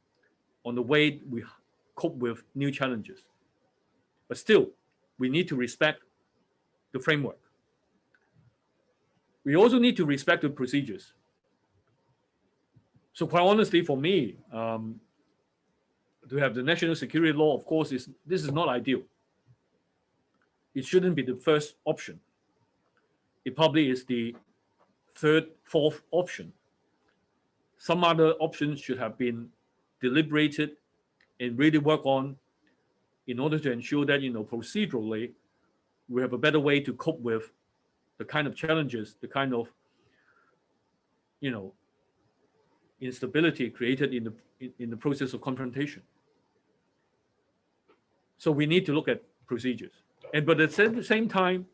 on the way we cope with new challenges. But still, we need to respect the framework. We also need to respect the procedures. So quite honestly, for me, to have the national security law, of course, this is not ideal. It shouldn't be the first option. It probably is the third, fourth option. Some other options should have been deliberated and really work on in order to ensure that, procedurally, we have a better way to cope with the kind of challenges, the kind of, instability created in the process of confrontation. So we need to look at procedures. But at the same time,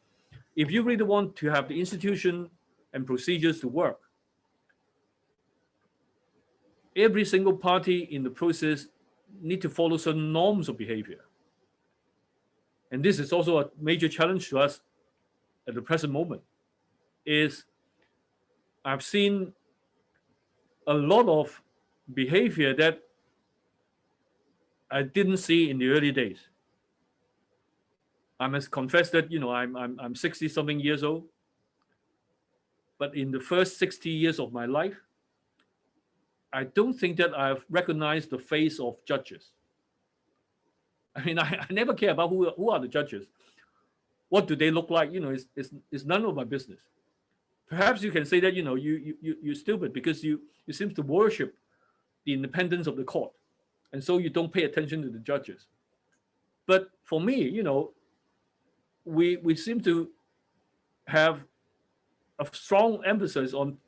if you really want to have the institution and procedures to work, every single party in the process need to follow certain norms of behavior. And this is also a major challenge to us at the present moment, is I've seen a lot of behavior that I didn't see in the early days. I must confess that, I'm 60-something years old, but in the first 60 years of my life, I don't think that I've recognized the face of judges. I mean, I never care about who are the judges. What do they look like? It's none of my business. Perhaps you can say that, you're stupid because you seem to worship the independence of the court. And so you don't pay attention to the judges. But for me, we seem to have a strong emphasis on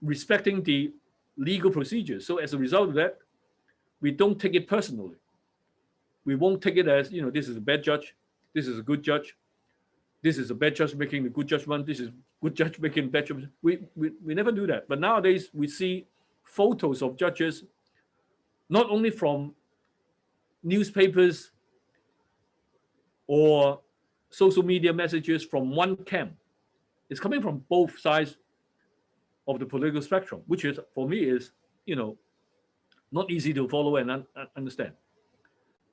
respecting the legal procedures. So as a result of that, we don't take it personally. We won't take it as, this is a bad judge, this is a good judge, this is a bad judge making a good judgment, this is good judge making bad judgment. We never do that. But nowadays, we see photos of judges, not only from newspapers or social media messages from one camp. It's coming from both sides of the political spectrum, which is, for me, is, not easy to follow and understand.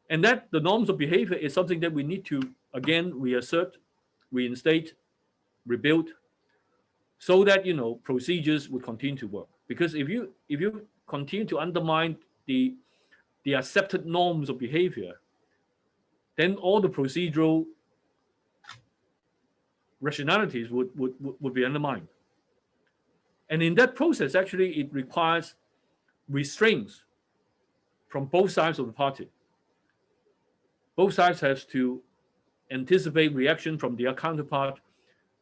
And that the norms of behavior is something that we need to, again, reassert, reinstate, rebuild, so that, procedures will continue to work. Because if you continue to undermine the accepted norms of behavior, then all the procedural rationalities would be undermined. And in that process, actually, it requires restraints from both sides of the party. Both sides have to anticipate reaction from their counterpart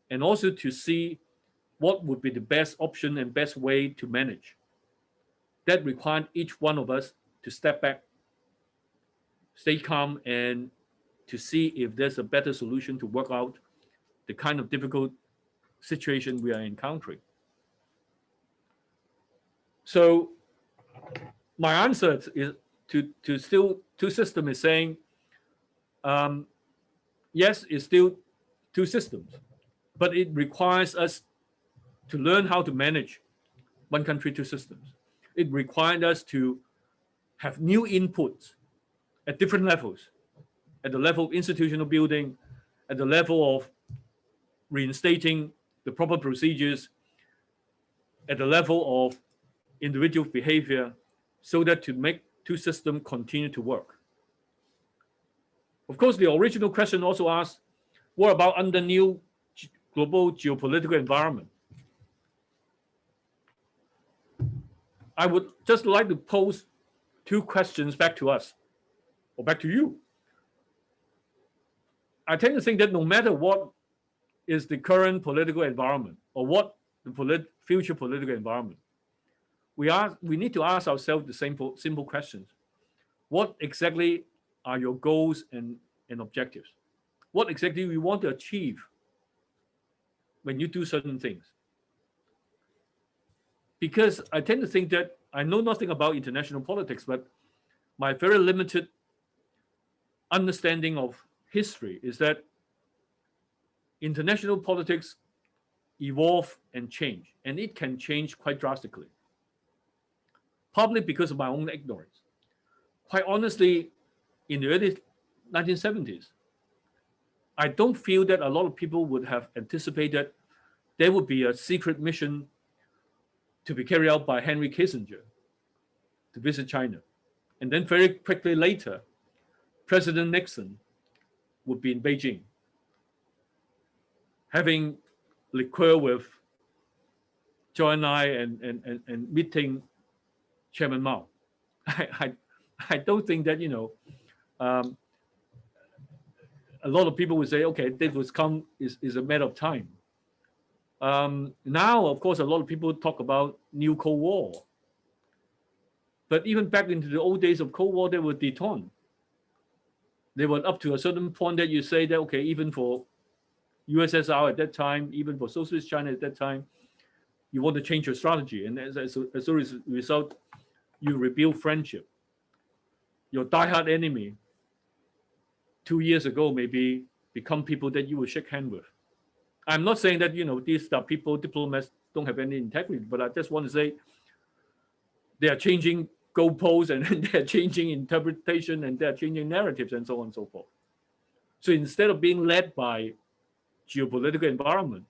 and also to see what would be the best option and best way to manage. That required each one of us to step back, stay calm, and to see if there's a better solution to work out the kind of difficult situation we are encountering. So my answer is to still two system is saying yes, it's still two systems, but it requires us to learn how to manage one country, two systems. It required us to have new inputs at different levels, at the level of institutional building, at the level of reinstating the proper procedures, at the level of individual behavior, so that to make two systems continue to work. Of course, the original question also asked, what about under new global geopolitical environment? I would just like to pose two questions back to us, or back to you. I tend to think that no matter what is the current political environment, or what the future political environment, we need to ask ourselves the simple questions. What exactly are your goals and objectives? What exactly we want to achieve when you do certain things? Because I tend to think that I know nothing about international politics, but my very limited understanding of history is that international politics evolve and change, and it can change quite drastically. Probably because of my own ignorance. Quite honestly, in the early 1970s, I don't feel that a lot of people would have anticipated there would be a secret mission to be carried out by Henry Kissinger to visit China. And then very quickly later, President Nixon would be in Beijing, having liqueur with Joe and I and meeting Chairman Mao. I don't think that, a lot of people would say, okay, this was is a matter of time. Now, of course, a lot of people talk about new Cold War. But even back into the old days of Cold War, they were detente. They were up to a certain point that you say that, okay, even for USSR at that time, even for Socialist China at that time, you want to change your strategy. And as a result, you rebuild friendship. Your diehard enemy 2 years ago maybe become people that you will shake hands with. I'm not saying that, these are people, diplomats don't have any integrity, but I just want to say they are changing goalposts and they're changing interpretation and they're changing narratives and so on and so forth. So instead of being led by geopolitical environment,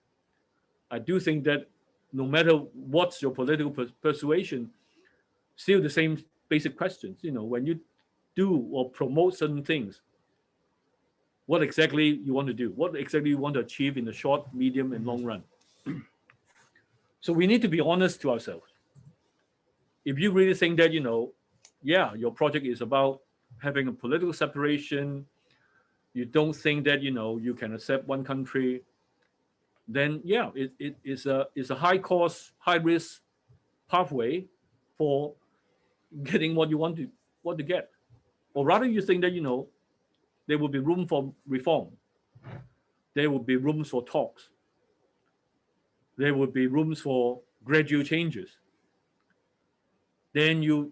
I do think that no matter what's your political persuasion, still the same basic questions. When you do or promote certain things, what exactly you want to do, what exactly you want to achieve in the short, medium, and long run. So we need to be honest to ourselves. If you really think that, yeah, your project is about having a political separation, you don't think that, you can accept one country, then yeah, it's a high cost, high risk pathway for getting what you want to get. Or rather you think that, there will be room for reform. There will be rooms for talks. There will be rooms for gradual changes. Then you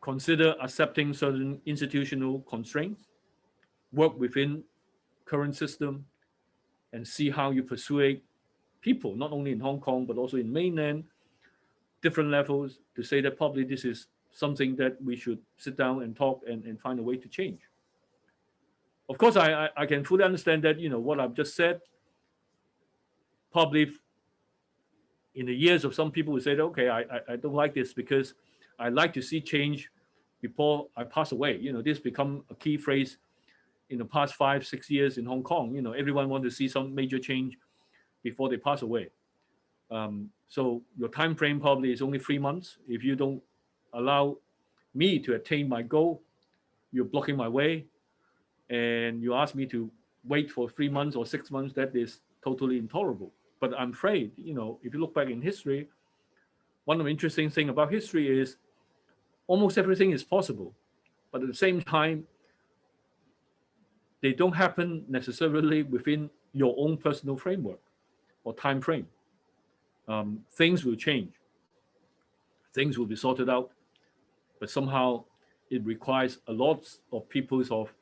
consider accepting certain institutional constraints, work within current system, and see how you persuade people, not only in Hong Kong, but also in mainland, different levels, to say that probably this is something that we should sit down and talk and find a way to change. Of course, I can fully understand that, what I've just said, probably in the years of some people who say, okay, I don't like this because I like to see change before I pass away. This become a key phrase in the past 5-6 years in Hong Kong. Everyone wants to see some major change before they pass away. So your time frame probably is only 3 months. If you don't allow me to attain my goal, you're blocking my way. And you ask me to wait for 3 months or 6 months, that is totally intolerable. But I'm afraid, if you look back in history, one of the interesting things about history is almost everything is possible. But at the same time, they don't happen necessarily within your own personal framework or time frame. Things will change. Things will be sorted out. But somehow it requires a lot of people's of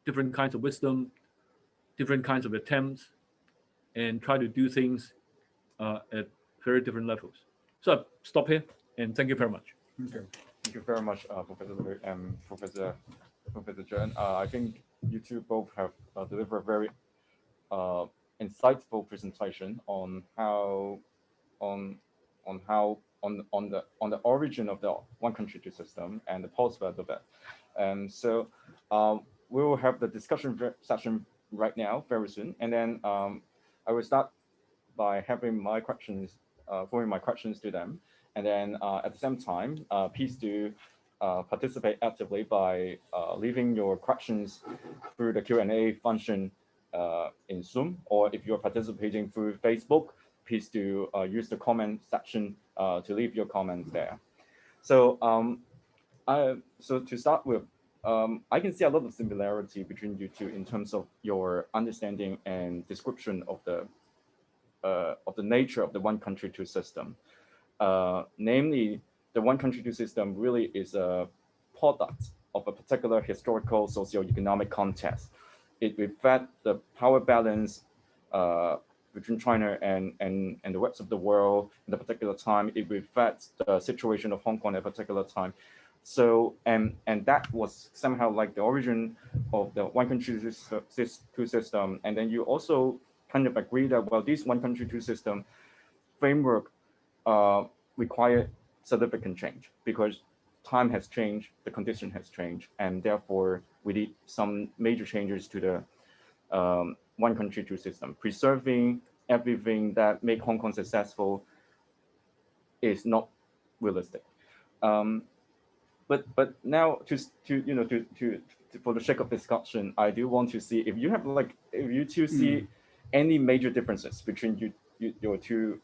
different kinds of wisdom different kinds of attempts and try to do things at very different levels. So I'll stop here and thank you very much. Okay. Thank you very much, Professor Liu and Professor Cheung. I think you two both have delivered a very insightful presentation on how on the origin of the one country two system and the prospect of it. And so we will have the discussion session right now, very soon, and then I will start by having my questions, throwing my questions to them, and then at the same time, please do participate actively by leaving your questions through the Q&A function in Zoom, or if you're participating through Facebook, please do use the comment section to leave your comments there. So, so to start with, I can see a lot of similarity between you two in terms of your understanding and description of the nature of the one country two system. Namely, the one country two system really is a product of a particular historical socio-economic context. It reflects the power balance between China and the rest of the world at a particular time. It reflects the situation of Hong Kong at a particular time. So, and that was somehow like the origin of the one country two system. And then you also kind of agree that, well, this one country two system framework required significant change because time has changed, the condition has changed, and therefore we need some major changes to the one country two system. Preserving everything that make Hong Kong successful is not realistic. But now to for the sake of discussion, I do want to see if you have if you two see any major differences between your two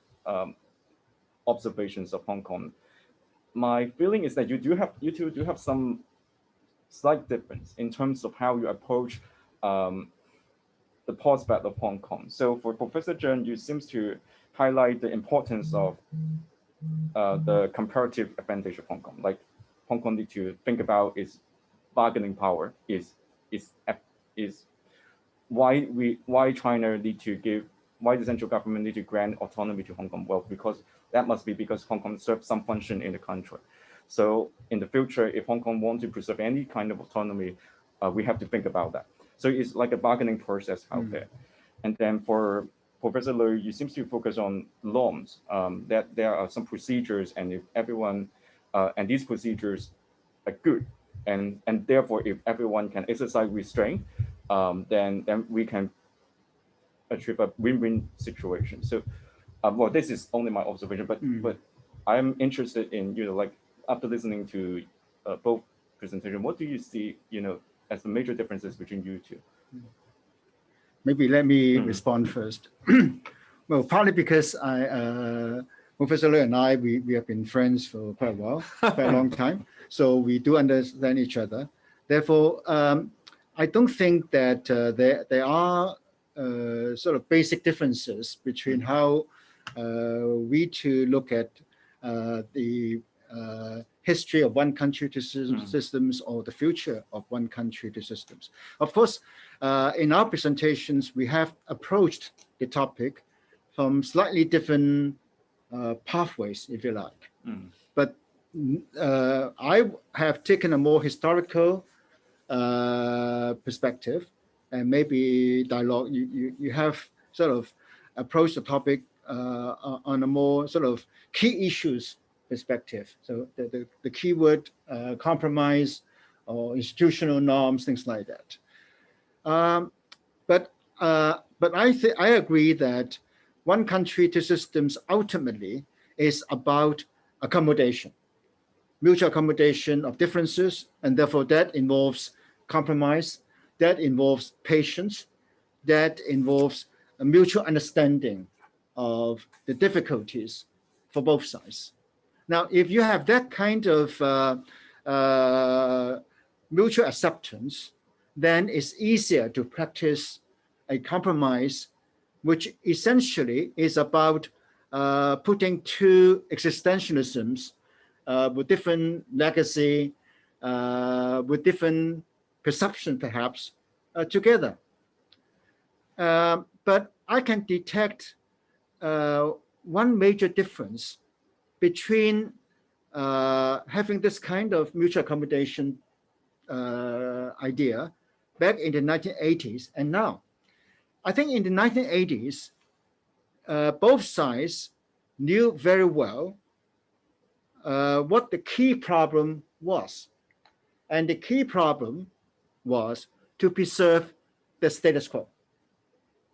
observations of Hong Kong. My feeling is that you two do have some slight difference in terms of how you approach the prospect of Hong Kong. So for Professor Cheung, you seems to highlight the importance of the comparative advantage of Hong Kong. Like Hong Kong need to think about its bargaining power is why China need to give, why the central government need to grant autonomy to Hong Kong? Well, because that must be because Hong Kong serves some function in the country. So in the future, if Hong Kong wants to preserve any kind of autonomy, we have to think about that. So it's like a bargaining process out there. And then for Professor Liu, you seem to focus on norms, that there are some procedures, and if everyone, and these procedures are good, and therefore if everyone can exercise restraint, then we can achieve a win-win situation. So, well, this is only my observation, but I'm interested in, like after listening to both presentations, what do you see, as the major differences between you two? Maybe let me respond first. Well, partly because Professor Liu and I, we have been friends for quite a while, quite a long time. So we do understand each other. Therefore, I don't think that there are sort of basic differences between how we two look at the history of one country two systems or the future of one country two systems. Of course, in our presentations, we have approached the topic from slightly different pathways, if you like. But I have taken a more historical perspective, and maybe dialogue. You have sort of approached the topic on a more sort of key issues perspective. So the keyword compromise or institutional norms, things like that. But I agree that one country two systems ultimately is about accommodation, mutual accommodation of differences, and therefore that involves compromise, that involves patience, that involves a mutual understanding of the difficulties for both sides. Now, if you have that kind of mutual acceptance, then it's easier to practice a compromise, which essentially is about putting two existentialisms with different legacy, with different perception perhaps, together. But I can detect one major difference between having this kind of mutual accommodation idea back in the 1980s and now. I think in the 1980s, both sides knew very well what the key problem was. And the key problem was to preserve the status quo.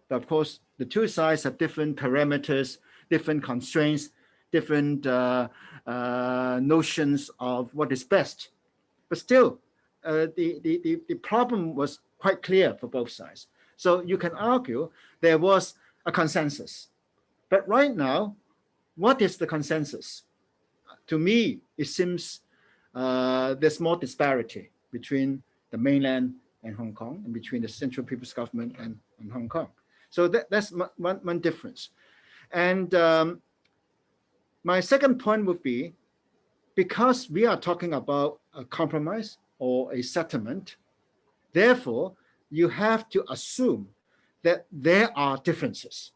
But of course, the two sides have different parameters, different constraints, different notions of what is best. But still, the problem was quite clear for both sides. So you can argue there was a consensus. But right now, what is the consensus? To me, it seems there's more disparity between the mainland and Hong Kong, and between the Central People's Government and Hong Kong. So that's one difference. And my second point would be, because we are talking about a compromise or a settlement, therefore, you have to assume that there are differences.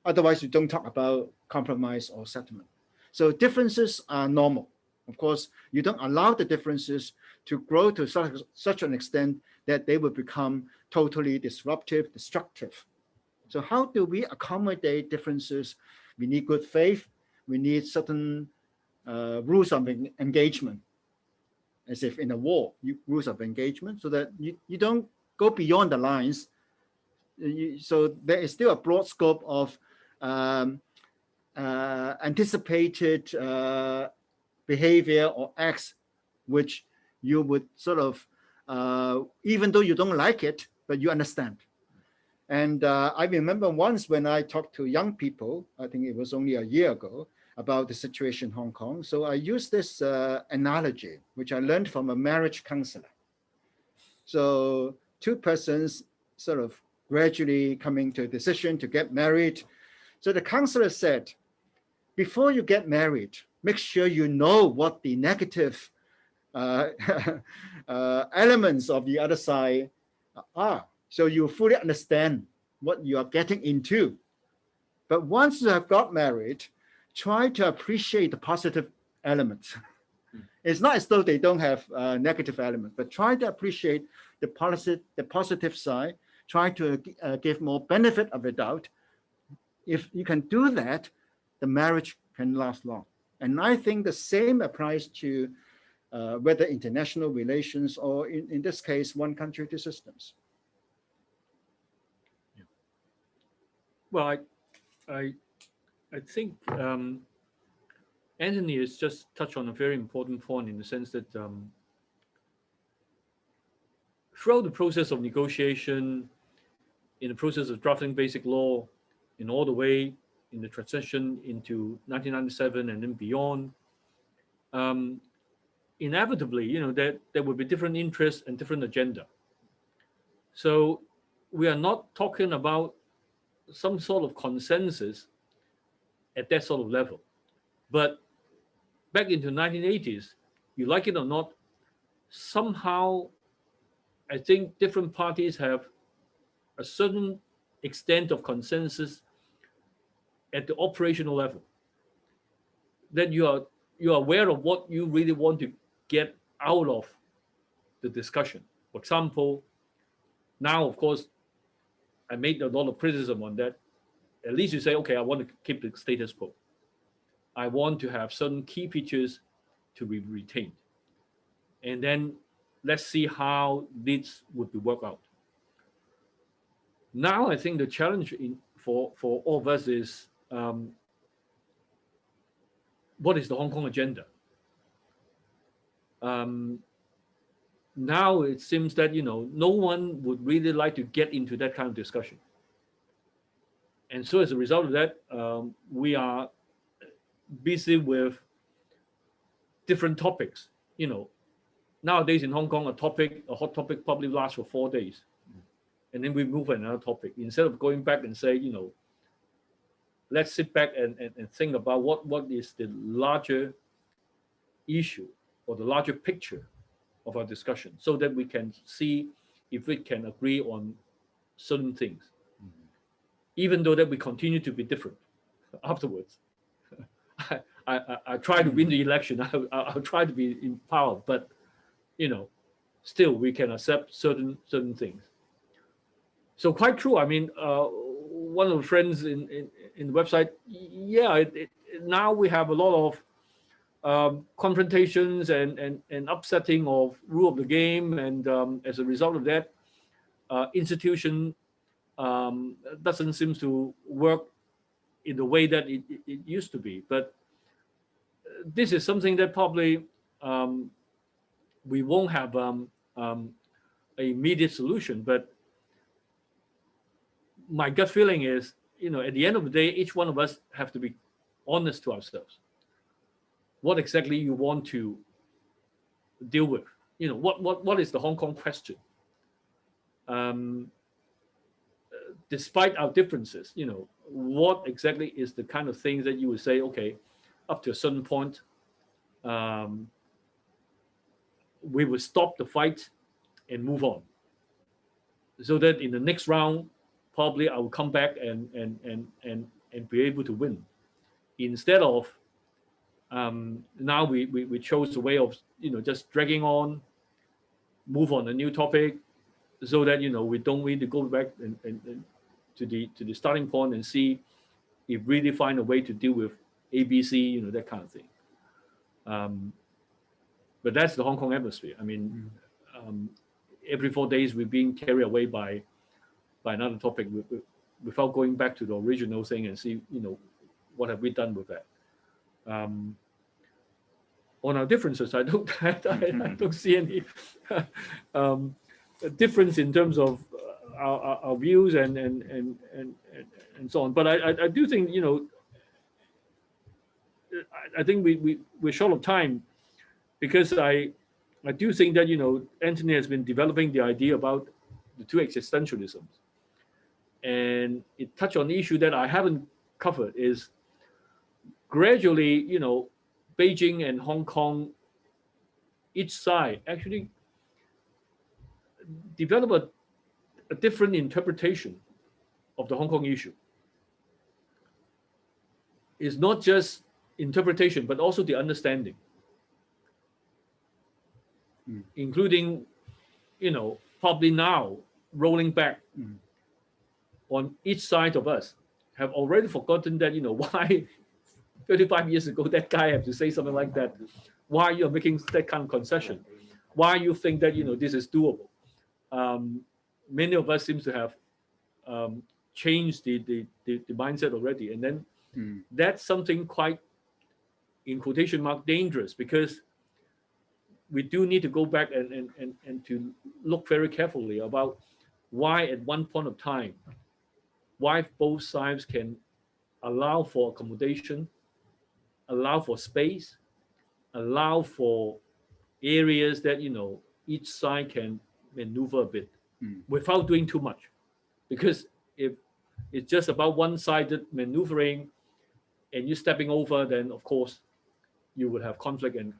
Otherwise, you don't talk about compromise or settlement. So differences are normal. Of course, you don't allow the differences to grow to such an extent that they will become totally disruptive, destructive. So how do we accommodate differences? We need good faith. We need certain rules of engagement, as if in a war, rules of engagement, so that you don't go beyond the lines. So there is still a broad scope of anticipated behavior or acts which you would sort of, even though you don't like it, but you understand. And I remember once when I talked to young people, I think it was only a year ago, about the situation in Hong Kong. So I used this analogy, which I learned from a marriage counselor. So two persons sort of gradually coming to a decision to get married. So the counselor said, before you get married, make sure you know what the negative elements of the other side are. So you fully understand what you are getting into. But once you have got married, try to appreciate the positive elements. It's not as though they don't have negative elements, but try to appreciate the positive side. Try to give more benefit of the doubt. If you can do that, the marriage can last long. And I think the same applies to whether international relations or in this case, one country, two systems. Well, I think Anthony has just touched on a very important point in the sense that throughout the process of negotiation, in the process of drafting basic law, in all the way in the transition into 1997 and then beyond, inevitably, there will be different interests and different agenda. So we are not talking about some sort of consensus at that sort of level. But back into the 1980s, you like it or not, somehow I think different parties have a certain extent of consensus at the operational level, that you are aware of what you really want to get out of the discussion. For example, now, of course, I made a lot of criticism on that. At least you say, okay, I want to keep the status quo. I want to have certain key features to be retained. And then let's see how this would be worked out. Now, I think the challenge for all of us is, what is the Hong Kong agenda? Now it seems that no one would really like to get into that kind of discussion, and so as a result of that, we are busy with different topics. Nowadays in Hong Kong, a hot topic probably lasts for 4 days, and then we move to another topic instead of going back and say, let's sit back and think about what is the larger issue or the larger picture of our discussion, so that we can see if we can agree on certain things. even though that we continue to be different afterwards. I try to win the election. I'll try to be in power, but still we can accept certain things. So quite true. I mean, one of the friends in the website, yeah, now we have a lot of confrontations and upsetting of rule of the game, and as a result of that, institution doesn't seem to work in the way that it used to be. But this is something that probably we won't have a immediate solution. But my gut feeling is, at the end of the day, each one of us have to be honest to ourselves. What exactly you want to deal with? What is the Hong Kong question? Despite our differences, what exactly is the kind of things that you would say, okay, up to a certain point, we will stop the fight and move on, so that in the next round, probably I will come back and be able to win. Instead of now we chose a way of just dragging on, move on a new topic, so that we don't need to go back and to the starting point and see if really find a way to deal with ABC, that kind of thing. But that's the Hong Kong atmosphere. I mean, every 4 days we're being carried away by another topic without going back to the original thing and see, what have we done with that. On our differences, I don't see any difference in terms of our views and so on. But I do think, I think we're short of time, because I do think that Anthony has been developing the idea about the two existentialisms, and it touched on the issue that I haven't covered, is gradually Beijing and Hong Kong, each side actually develop a different interpretation of the Hong Kong issue. It's not just interpretation, but also the understanding, including, probably now rolling back on each side of us have already forgotten that, why 35 years ago that guy had to say something like that, why you're making that kind of concession, why you think that, this is doable. Many of us seem to have changed the mindset already. And then that's something quite, in quotation mark, dangerous, because we do need to go back and to look very carefully about why at one point of time, why both sides can allow for accommodation, allow for space, allow for areas that, each side can maneuver a bit without doing too much. Because if it's just about one-sided maneuvering and you stepping over, then of course you would have conflict and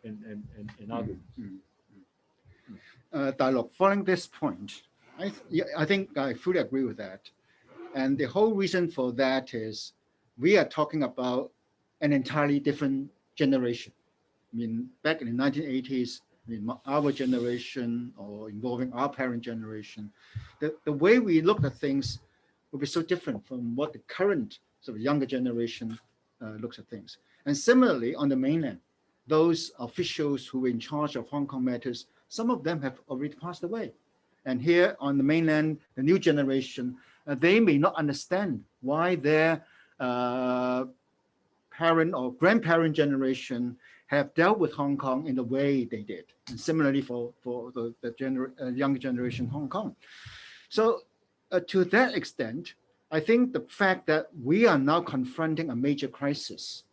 arguments. Tai-lok, following this point, I think I fully agree with that. And the whole reason for that is we are talking about an entirely different generation. I mean, back in the 1980s, our generation, or involving our parent generation, the way we look at things will be so different from what the current sort of younger generation looks at things. And similarly, on the mainland, those officials who were in charge of Hong Kong matters, some of them have already passed away. And here on the mainland, the new generation, they may not understand why their parent or grandparent generation have dealt with Hong Kong in the way they did. And similarly for the younger generation in Hong Kong. So to that extent, I think the fact that we are now confronting a major crisis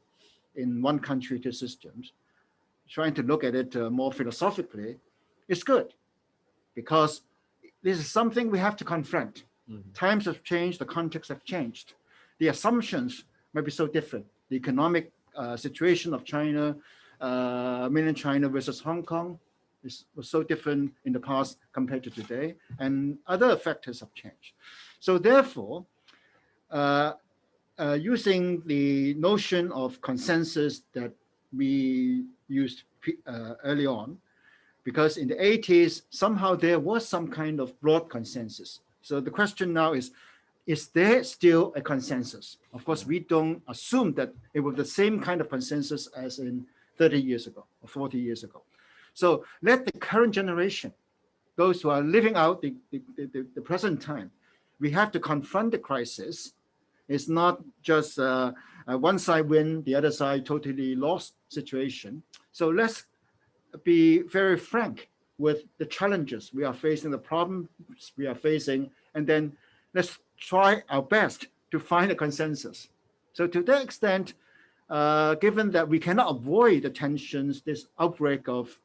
in one country, two systems, trying to look at it more philosophically, is good, because this is something we have to confront. Times have changed, the context have changed. The assumptions might be so different. The economic situation of China, mainland China versus Hong Kong was so different in the past compared to today, and other factors have changed. So therefore, using the notion of consensus that we used early on, because in the 80s, somehow there was some kind of broad consensus. So the question now is there still a consensus? Of course, we don't assume that it was the same kind of consensus as in 30 years ago or 40 years ago. So let the current generation, those who are living out the present time, we have to confront the crisis. It's not just one side win, the other side totally lost situation. So let's be very frank with the challenges we are facing, the problems we are facing, and then let's try our best to find a consensus. So to that extent, given that we cannot avoid the tensions, this outbreak of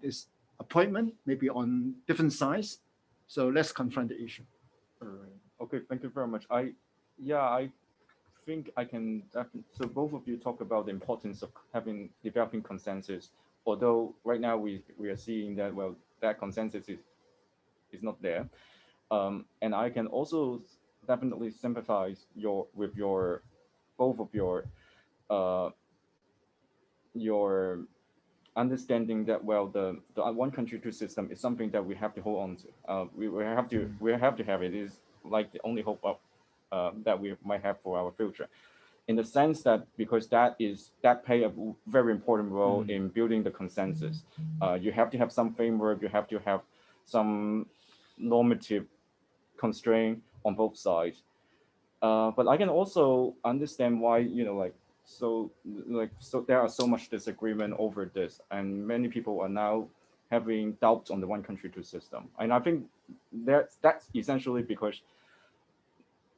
this appointment, maybe on different sides, so let's confront the issue. Okay, thank you very much. I think I can definitely, so both of you talk about the importance of developing consensus, although right now we are seeing that, well, that consensus is not there. And I can also definitely sympathize with both of your understanding that, well, the one country two system is something that we have to hold on to. We have to have it. It is like the only hope of that we might have for our future, in the sense that because that play a very important role in building the consensus. You have to have some framework. You have to have some normative constraint on both sides. But I can also understand why, so there are so much disagreement over this, and many people are now having doubts on the one country two system. And I think that's essentially because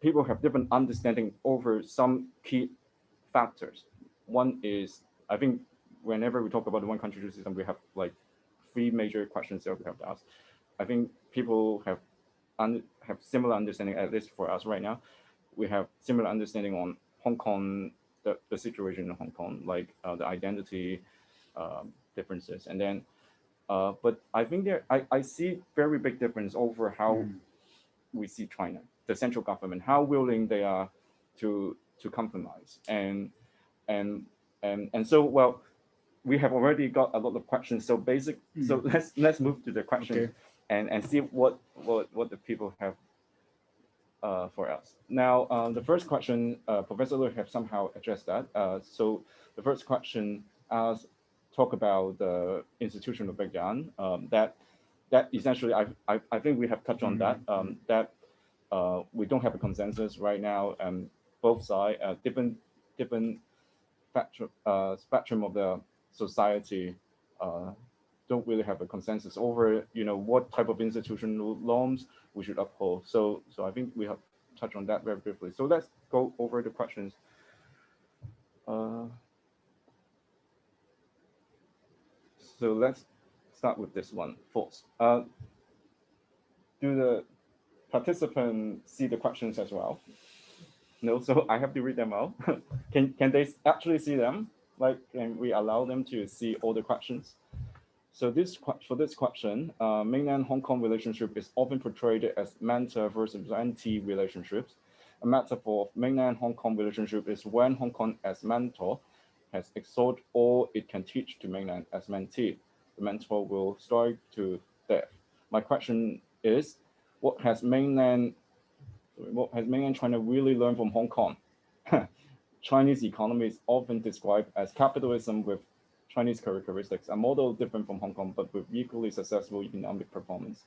people have different understanding over some key factors. One is, I think whenever we talk about the one country two system, we have like three major questions that we have to ask. I think people have similar understanding, at least for us right now. We have similar understanding on Hong Kong, the situation in Hong Kong, like the identity differences. And then, but I think I see very big difference over how we see China, the central government, how willing they are to compromise. And so, well, we have already got a lot of questions. So so let's move to the questions. Okay. And see what the people have for us. Now, the first question, Professor Lu have somehow addressed that. So the first question talk about the institutional breakdown. That essentially, I think we have touched on that. That we don't have a consensus right now. Both sides, different spectrum of the society. Don't really have a consensus over what type of institutional norms we should uphold. So I think we have touched on that very briefly. So let's go over the questions. So let's start with this one first. Do the participants see the questions as well? No, so I have to read them out. Can they actually see them? Like, can we allow them to see all the questions? So for this question, mainland Hong Kong relationship is often portrayed as mentor versus mentee relationships. A metaphor of mainland Hong Kong relationship is when Hong Kong as mentor has exerted all it can teach to mainland as mentee. The mentor will starve to death. My question is, what has mainland China really learned from Hong Kong? Chinese economy is often described as capitalism with Chinese characteristics, a model different from Hong Kong, but with equally successful economic performance.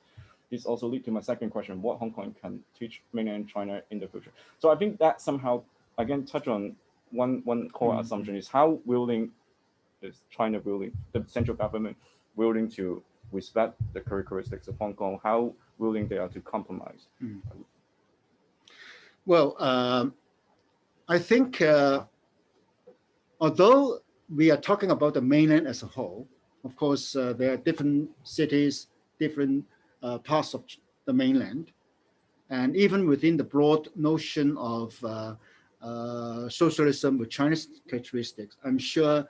This also leads to my second question: what Hong Kong can teach mainland China in the future? So I think that somehow, again, touch on one core assumption is how willing is China willing, the central government willing to respect the characteristics of Hong Kong, how willing they are to compromise. Well, I think although we are talking about the mainland as a whole, of course, there are different cities, different parts of the mainland. And even within the broad notion of socialism with Chinese characteristics, I'm sure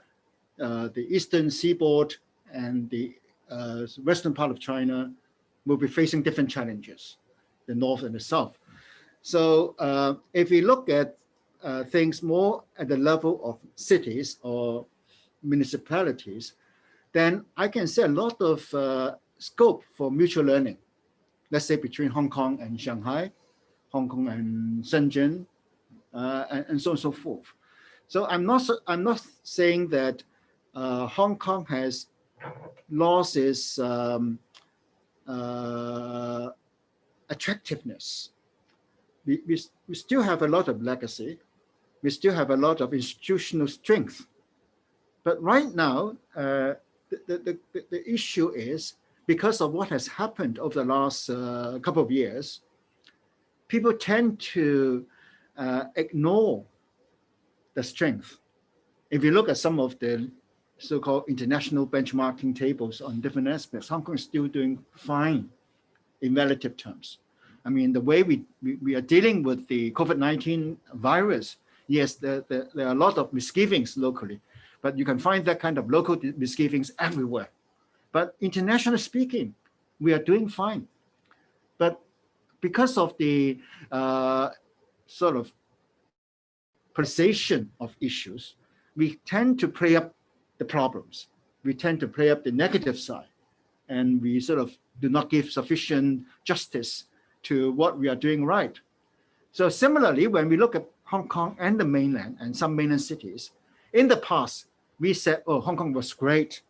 the eastern seaboard and the western part of China will be facing different challenges, the north and the south. So if we look at things more at the level of cities or municipalities, then I can see a lot of scope for mutual learning, let's say between Hong Kong and Shanghai, Hong Kong and Shenzhen, and so on and so forth. So I'm not saying that Hong Kong has lost its attractiveness. We still have a lot of legacy. We still have a lot of institutional strength. But right now, the issue is, because of what has happened over the last couple of years, people tend to ignore the strength. If you look at some of the so-called international benchmarking tables on different aspects, Hong Kong is still doing fine in relative terms. I mean, the way we are dealing with the COVID-19 virus, yes, there are a lot of misgivings locally, but you can find that kind of local misgivings everywhere. But internationally speaking, we are doing fine. But because of the sort of polarization of issues, we tend to play up the problems. We tend to play up the negative side, and we sort of do not give sufficient justice to what we are doing right. So similarly, when we look at Hong Kong and the mainland and some mainland cities, in the past, we said, oh, Hong Kong was great.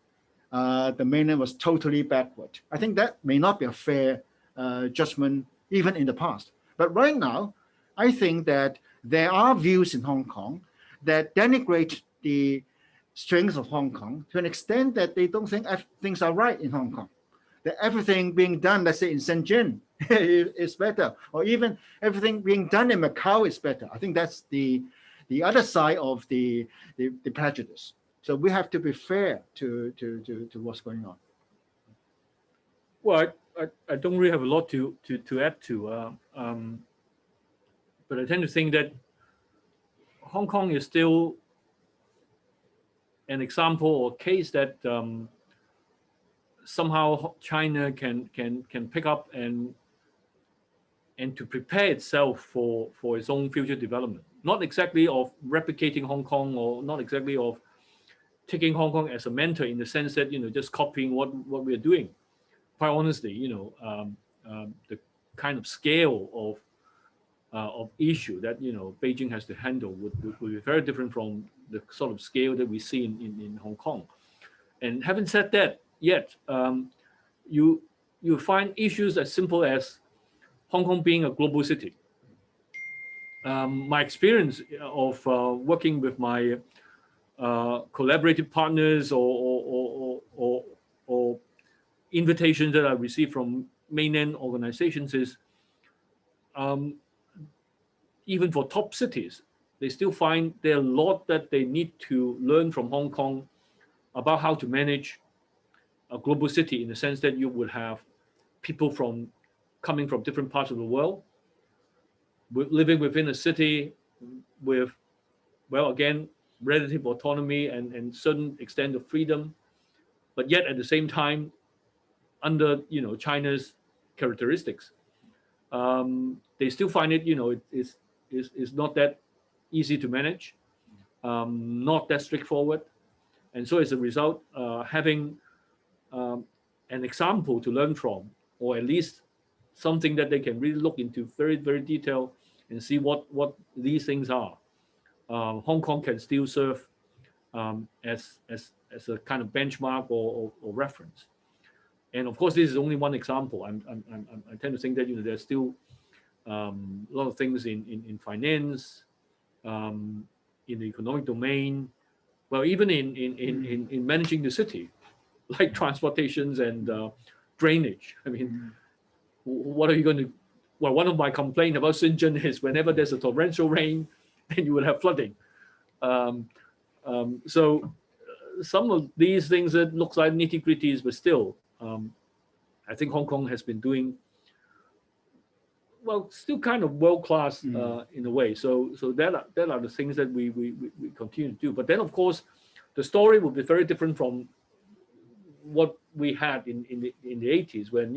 The mainland was totally backward. I think that may not be a fair judgment even in the past. But right now, I think that there are views in Hong Kong that denigrate the strength of Hong Kong to an extent that they don't think things are right in Hong Kong. That everything being done, let's say in Shenzhen, is better, or even everything being done in Macau is better. I think that's the other side of the prejudice. So we have to be fair to what's going on. Well, I don't really have a lot to add to, but I tend to think that Hong Kong is still an example or case that somehow China can pick up and to prepare itself for its own future development. Not exactly of replicating Hong Kong, or not exactly of taking Hong Kong as a mentor in the sense that, just copying what we're doing. Quite honestly, the kind of scale of issue that Beijing has to handle would be very different from the sort of scale that we see in Hong Kong. And having said that, yet you find issues as simple as Hong Kong being a global city. My experience of working with my collaborative partners or invitations that I receive from mainland organizations is, even for top cities, they still find there are a lot that they need to learn from Hong Kong about how to manage a global city, in the sense that you would have people coming from different parts of the world, living within a city with, well, again, relative autonomy and certain extent of freedom, but yet at the same time under China's characteristics. They still find it is not that easy to manage, not that straightforward, and so as a result, having an example to learn from, or at least something that they can really look into very, very detailed and see what these things are. Hong Kong can still serve as a kind of benchmark or reference. And of course, this is only one example. I tend to think that there's still a lot of things in finance, in the economic domain, well, even in managing the city, like transportations and drainage. I mean, what are you going to? Well, one of my complaints about Shenzhen is whenever there's a torrential rain, then you will have flooding. So some of these things that looks like nitty-gritties, but still, I think Hong Kong has been doing well, still kind of world-class in a way. So that are the things that we continue to do. But then, of course, the story will be very different from what we had in the 80s, when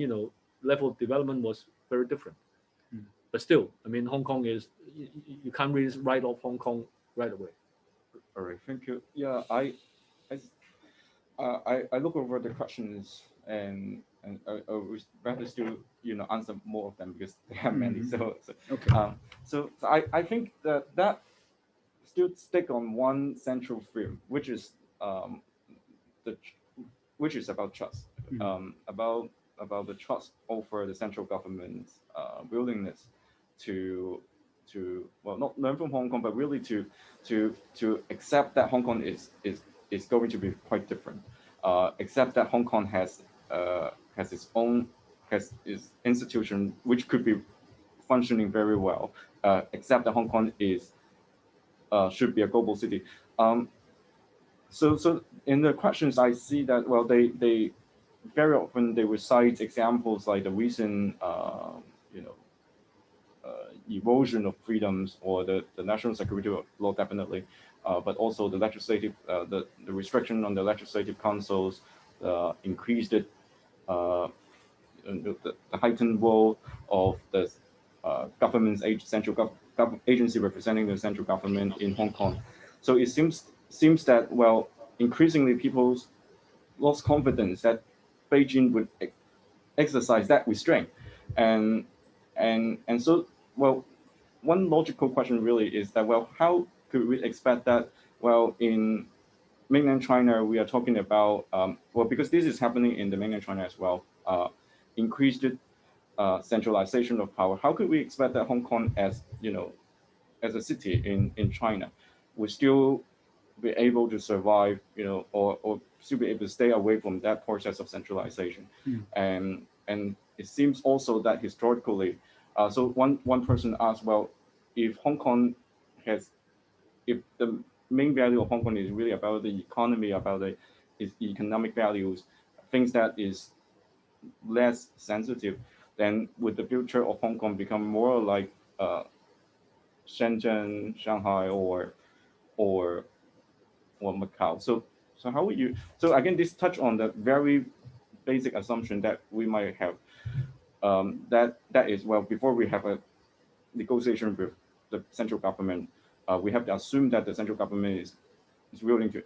level of development was very different. But still, I mean, Hong Kong is, you can't really write off Hong Kong right away. All right, thank you. Yeah, I look over the questions and I would rather still answer more of them because there are many. So Okay. So I think that still stick on one central theme, which is about trust, about the trust over the central government's willingness to not learn from Hong Kong, but really to accept that Hong Kong is going to be quite different. Accept that Hong Kong has its institution which could be functioning very well. Accept that Hong Kong should be a global city. So in the questions I see that they very often they would cite examples like the recent erosion of freedoms or the national security law definitely, but also the legislative the restriction on the legislative councils, increased the heightened role of the government's central agency representing the central government in Hong Kong. So it seems that increasingly people lost confidence that Beijing would exercise that restraint, and so one logical question really is that how could we expect that in mainland China we are talking about because this is happening in the mainland China as well, increased centralization of power. How could we expect that Hong Kong as a city in China would still be able to survive, or still be able to stay away from that process of centralization? And it seems also that historically, so one person asked, if Hong Kong if the main value of Hong Kong is really about the economy, about its economic values, things that is less sensitive, then would the future of Hong Kong become more like Shenzhen, Shanghai, or Macau? So how would you? So again, this touch on the very basic assumption that we might have, that is before we have a negotiation with the central government, we have to assume that the central government is willing to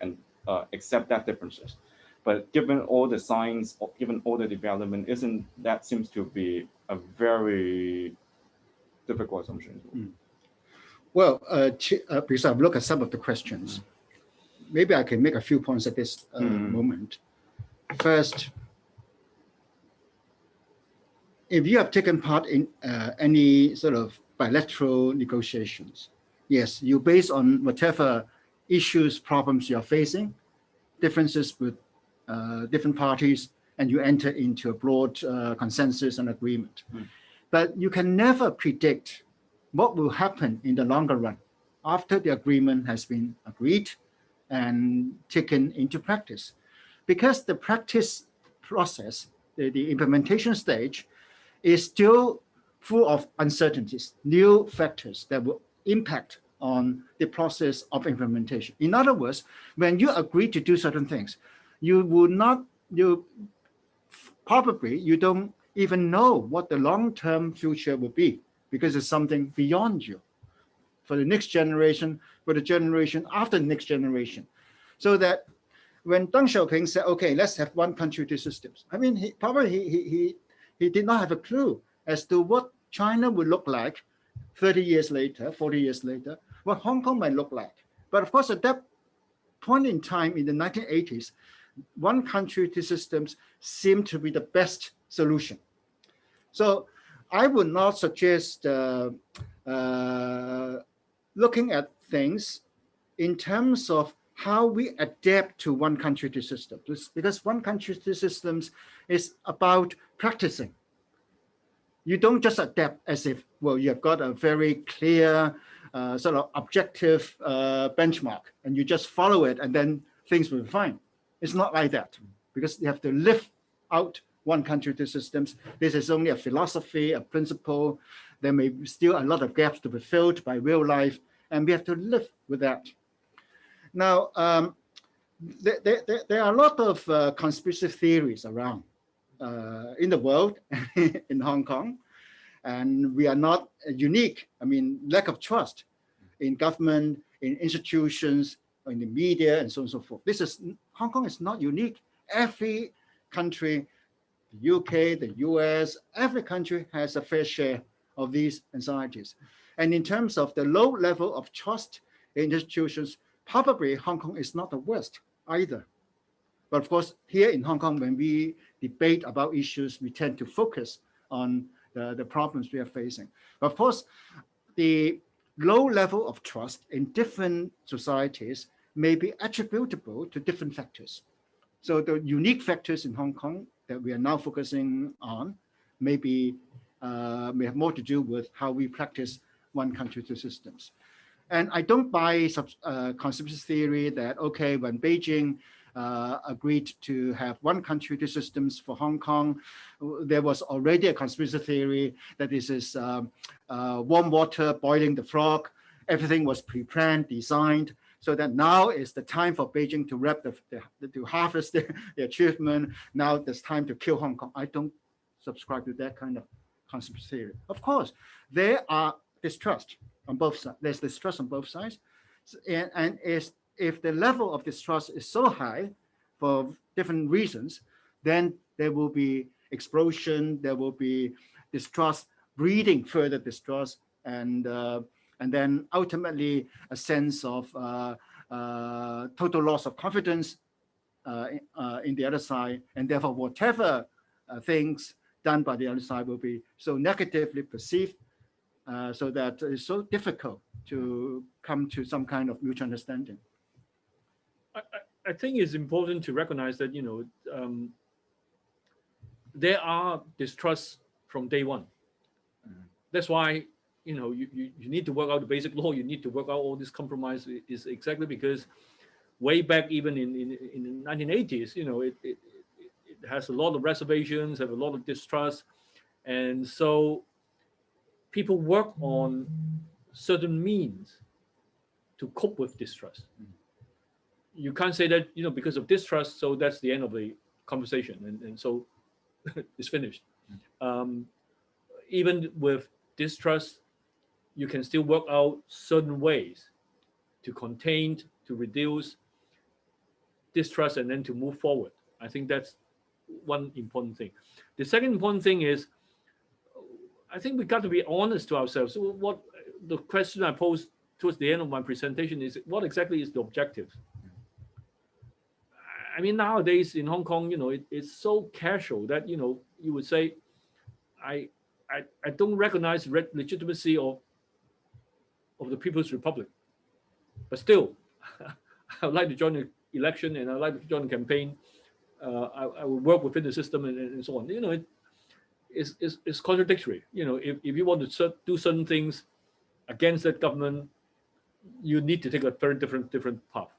accept that differences. But given all the signs, given all the development, that seems to be a very difficult assumption? Well, because I've looked at some of the questions, maybe I can make a few points at this moment. First, if you have taken part in any sort of bilateral negotiations, yes, you base on whatever issues, problems you're facing, differences with different parties, and you enter into a broad consensus and agreement. But you can never predict what will happen in the longer run after the agreement has been agreed and taken into practice, because the practice process, the implementation stage, is still full of uncertainties, new factors that will impact on the process of implementation. In other words, when you agree to do certain things, you don't even know what the long-term future will be, because it's something beyond you, for the next generation, for the generation after the next generation. So that when Deng Xiaoping said, okay, let's have one country, two systems, I mean, he did not have a clue as to what China would look like 30 years later, 40 years later, what Hong Kong might look like. But of course, at that point in time in the 1980s, one country, two systems seemed to be the best solution. So I would not suggest looking at things in terms of how we adapt to one country, two systems, because one country, two systems is about practicing. You don't just adapt as if, you have got a very clear sort of objective benchmark and you just follow it and then things will be fine. It's not like that, because you have to live out one country, two systems. This is only a philosophy, a principle. There may be still a lot of gaps to be filled by real life, and we have to live with that. Now, there are a lot of conspiracy theories around in the world, in Hong Kong. And we are not unique. I mean, lack of trust in government, in institutions, in the media, and so on and so forth. Hong Kong is not unique. Every country, the UK, the US, every country has a fair share of these anxieties. And in terms of the low level of trust in institutions, probably Hong Kong is not the worst either. But of course, here in Hong Kong, when we debate about issues, we tend to focus on the problems we are facing. But of course, the low level of trust in different societies may be attributable to different factors. So the unique factors in Hong Kong that we are now focusing on may have more to do with how we practice one country, two systems. And I don't buy conspiracy theory that, okay, when Beijing agreed to have one country, two systems for Hong Kong, there was already a conspiracy theory that this is warm water boiling the frog. Everything was pre-planned, designed, so that now is the time for Beijing to to harvest the achievement. Now it's time to kill Hong Kong. I don't subscribe to that kind of conspiracy theory. Of course, there are distrust on both sides. There's distrust on both sides, and if the level of distrust is so high for different reasons, then there will be explosion, there will be distrust, breeding further distrust, and then ultimately a sense of total loss of confidence in the other side, and therefore whatever things done by the other side will be so negatively perceived, so that it's so difficult to come to some kind of mutual understanding. I think it's important to recognize that, there are distrusts from day one. That's why, you need to work out the basic law. You need to work out all this compromise. Is exactly because way back even in the 1980s, it has a lot of reservations, have a lot of distrust, and so people work on certain means to cope with distrust. You can't say that, because of distrust, so that's the end of the conversation, and so it's finished. Even with distrust, you can still work out certain ways to contain, to reduce distrust, and then to move forward. I think that's one important thing. The second important thing is, I think we got to be honest to ourselves. So what the question I posed towards the end of my presentation is, what exactly is the objective? I mean, nowadays in Hong Kong, it's so casual that, you would say, I don't recognize legitimacy of the People's Republic, but still, I would like to join the election, and I would like to join the campaign. I will work within the system, and so on. It's contradictory. If you want to do certain things against that government, you need to take a very different path.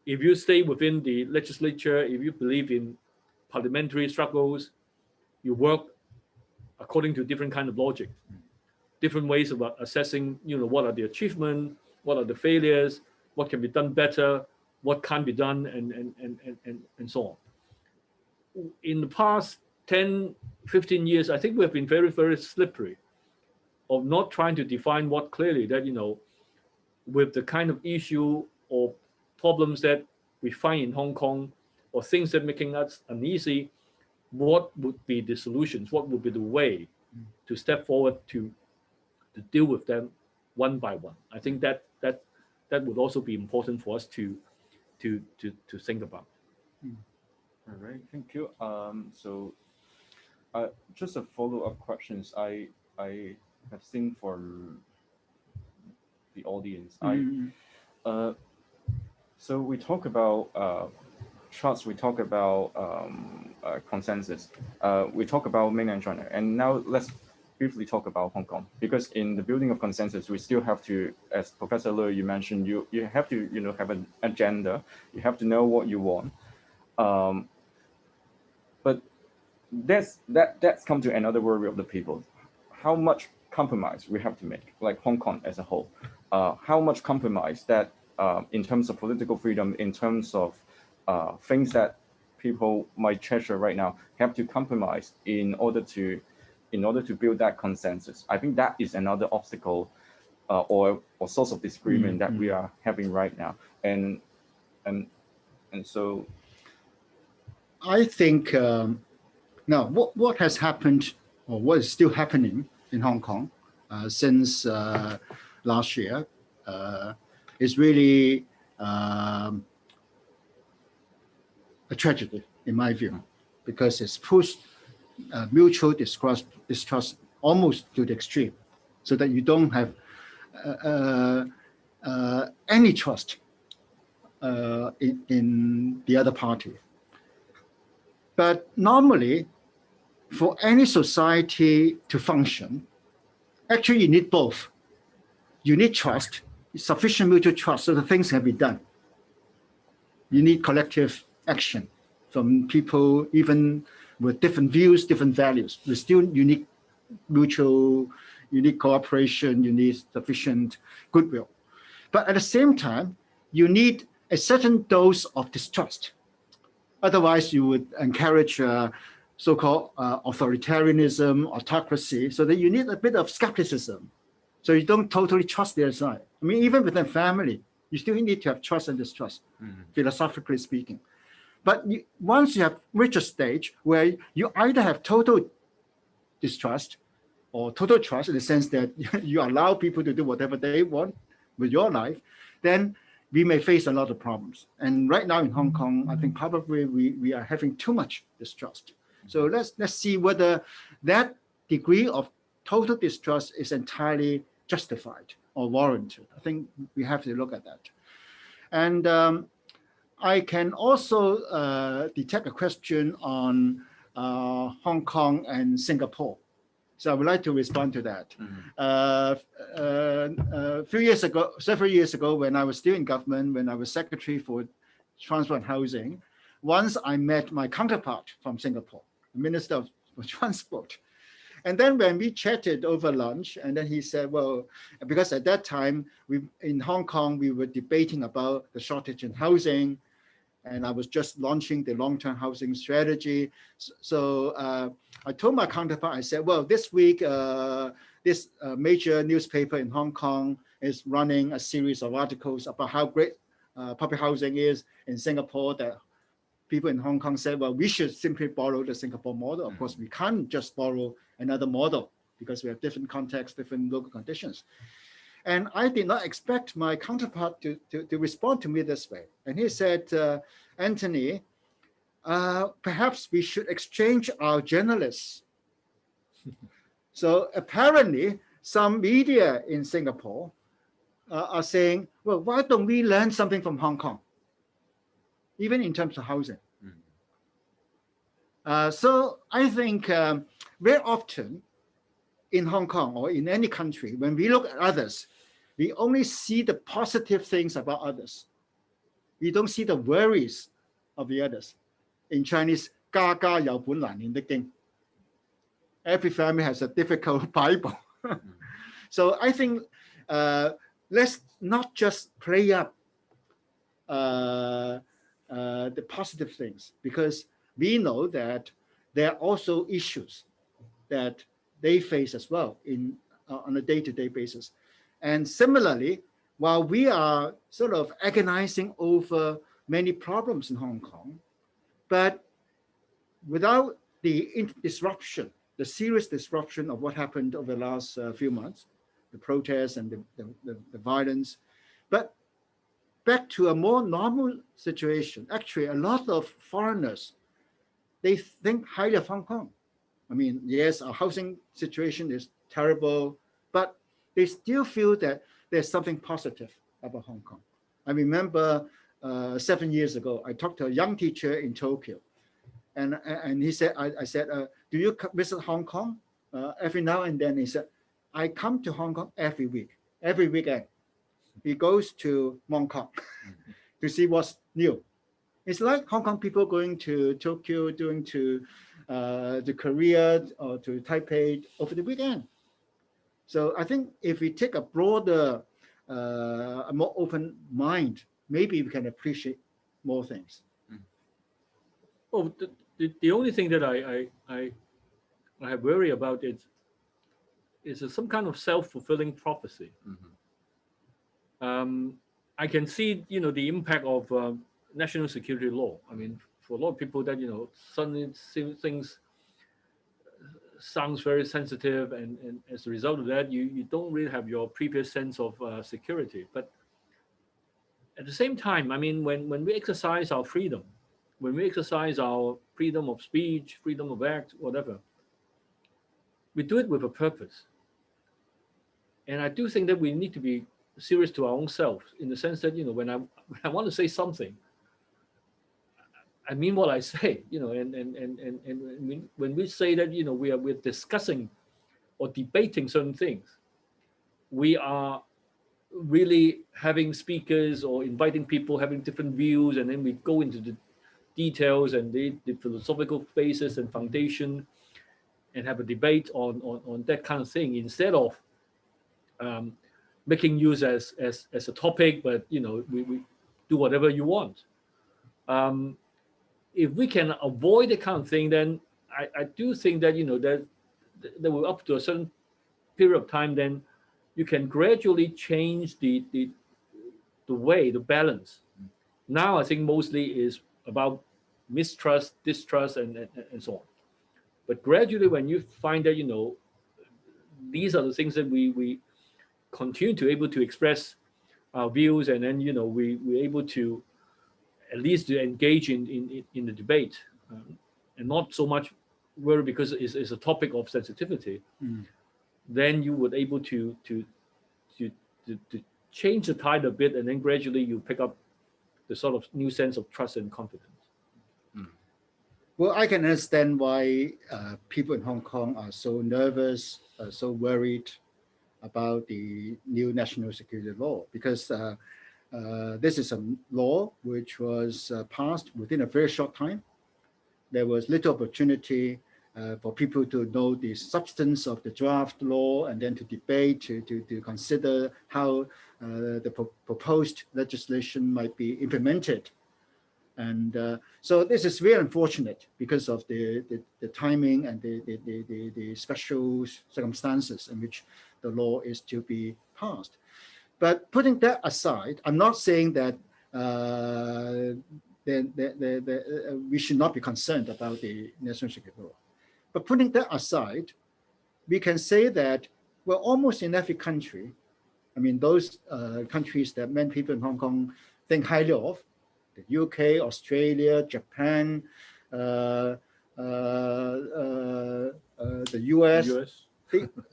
If you stay within the legislature, if you believe in parliamentary struggles, you work according to different kind of logic, different ways of assessing, what are the achievements, what are the failures, what can be done better, what can't be done, and so on. In the past 10, 15 years, I think we have been very, very slippery of not trying to define what clearly that, with the kind of issue or problems that we find in Hong Kong, or things that are making us uneasy, what would be the solutions? What would be the way to step forward to deal with them one by one? I think that would also be important for us to think about. All right, thank you. So just a follow-up questions I have seen from the audience. So we talk about trust, we talk about consensus, we talk about mainland China, and now let's briefly talk about Hong Kong, because in the building of consensus, we still have to, as Professor Lui, you mentioned, you have to have an agenda, you have to know what you want, but that's come to another worry of the people. How much compromise we have to make, like Hong Kong as a whole, how much compromise that in terms of political freedom, in terms of things that people might treasure right now, have to compromise in order to in order to build that consensus. I think that is another obstacle or source of disagreement that we are having right now. And so I think now what has happened or what is still happening in Hong Kong since last year is really a tragedy in my view, because it's pushed mutual distrust almost to the extreme, so that you don't have any trust in the other party. But normally, for any society to function, actually you need both. You need trust, sufficient mutual trust so that things can be done. You need collective action from people, even with different views, different values. We still need mutual, you need cooperation, you need sufficient goodwill. But at the same time, you need a certain dose of distrust. Otherwise, you would encourage so-called authoritarianism, autocracy, so that you need a bit of skepticism. So you don't totally trust the other side. I mean, even within family, you still need to have trust and distrust, philosophically speaking. But once you have reached a stage where you either have total distrust or total trust, in the sense that you allow people to do whatever they want with your life, then we may face a lot of problems. And right now in Hong Kong, I think probably we are having too much distrust. So let's see whether that degree of total distrust is entirely justified or warranted. I think we have to look at that. And I can also detect a question on Hong Kong and Singapore. So I would like to respond to that. Several years ago, when I was still in government, when I was Secretary for Transport and Housing, once I met my counterpart from Singapore, the Minister of Transport. And then when we chatted over lunch, and then he said, well, because at that time, in Hong Kong, we were debating about the shortage in housing, and I was just launching the long-term housing strategy. So I told my counterpart, I said, well, this week, this major newspaper in Hong Kong is running a series of articles about how great public housing is in Singapore, that people in Hong Kong said, well, we should simply borrow the Singapore model. Of course, we can't just borrow another model because we have different contexts, different local conditions. And I did not expect my counterpart to respond to me this way. And he said, Anthony, perhaps we should exchange our journalists. So apparently, some media in Singapore are saying, well, why don't we learn something from Hong Kong, even in terms of housing? So I think very often in Hong Kong or in any country, when we look at others, we only see the positive things about others. We don't see the worries of the others. In Chinese, 家家有本難念的經. Every family has a difficult Bible. So I think let's not just play up the positive things, because we know that there are also issues that they face as well on a day-to-day basis. And similarly, while we are sort of agonizing over many problems in Hong Kong, but without the disruption, the serious disruption of what happened over the last few months, the protests and the violence, but back to a more normal situation. Actually, a lot of foreigners, they think highly of Hong Kong. I mean, yes, our housing situation is terrible, but they still feel that there's something positive about Hong Kong. I remember 7 years ago, I talked to a young teacher in Tokyo, and he said, I said, do you visit Hong Kong every now and then? He said, I come to Hong Kong every weekend. He goes to Mong Kok to see what's new. It's like Hong Kong people going to Tokyo, going to Korea or to Taipei over the weekend. So I think if we take a broader, a more open mind, maybe we can appreciate more things. Oh, the only thing that I have worry about it is some kind of self-fulfilling prophecy. I can see, the impact of national security law. I mean, for a lot of people that, suddenly things sounds very sensitive, and as a result of that, you don't really have your previous sense of security. But at the same time, I mean, when we exercise our freedom, when we exercise our freedom of speech, freedom of act, whatever, we do it with a purpose. And I do think that we need to be serious to our own selves, in the sense that, when I want to say something, I mean what I say, and when we say that, we're discussing or debating certain things, we are really having speakers or inviting people having different views, and then we go into the details and the philosophical basis and foundation, and have a debate on that kind of thing, instead of making use as a topic, but we do whatever you want. If we can avoid that kind of thing, then I do think that that will, up to a certain period of time, then you can gradually change the way, the balance. Now I think mostly is about mistrust, distrust, and so on. But gradually, when you find that these are the things that we continue to able to express our views, and then we're able to at least to engage in the debate, and not so much worry because it's a topic of sensitivity. Then you would able to change the tide a bit, and then gradually you pick up the sort of new sense of trust and confidence. Well, I can understand why people in Hong Kong are so nervous, so worried about the new national security law, because this is a law which was passed within a very short time. There was little opportunity for people to know the substance of the draft law, and then to debate, to consider how the proposed legislation might be implemented. And so this is very unfortunate because of the timing and the special circumstances in which the law is to be passed. But putting that aside, I'm not saying that we should not be concerned about the national security law. But putting that aside, we can say that, well, almost in every country, I mean, those countries that many people in Hong Kong think highly of, the UK, Australia, Japan, the US.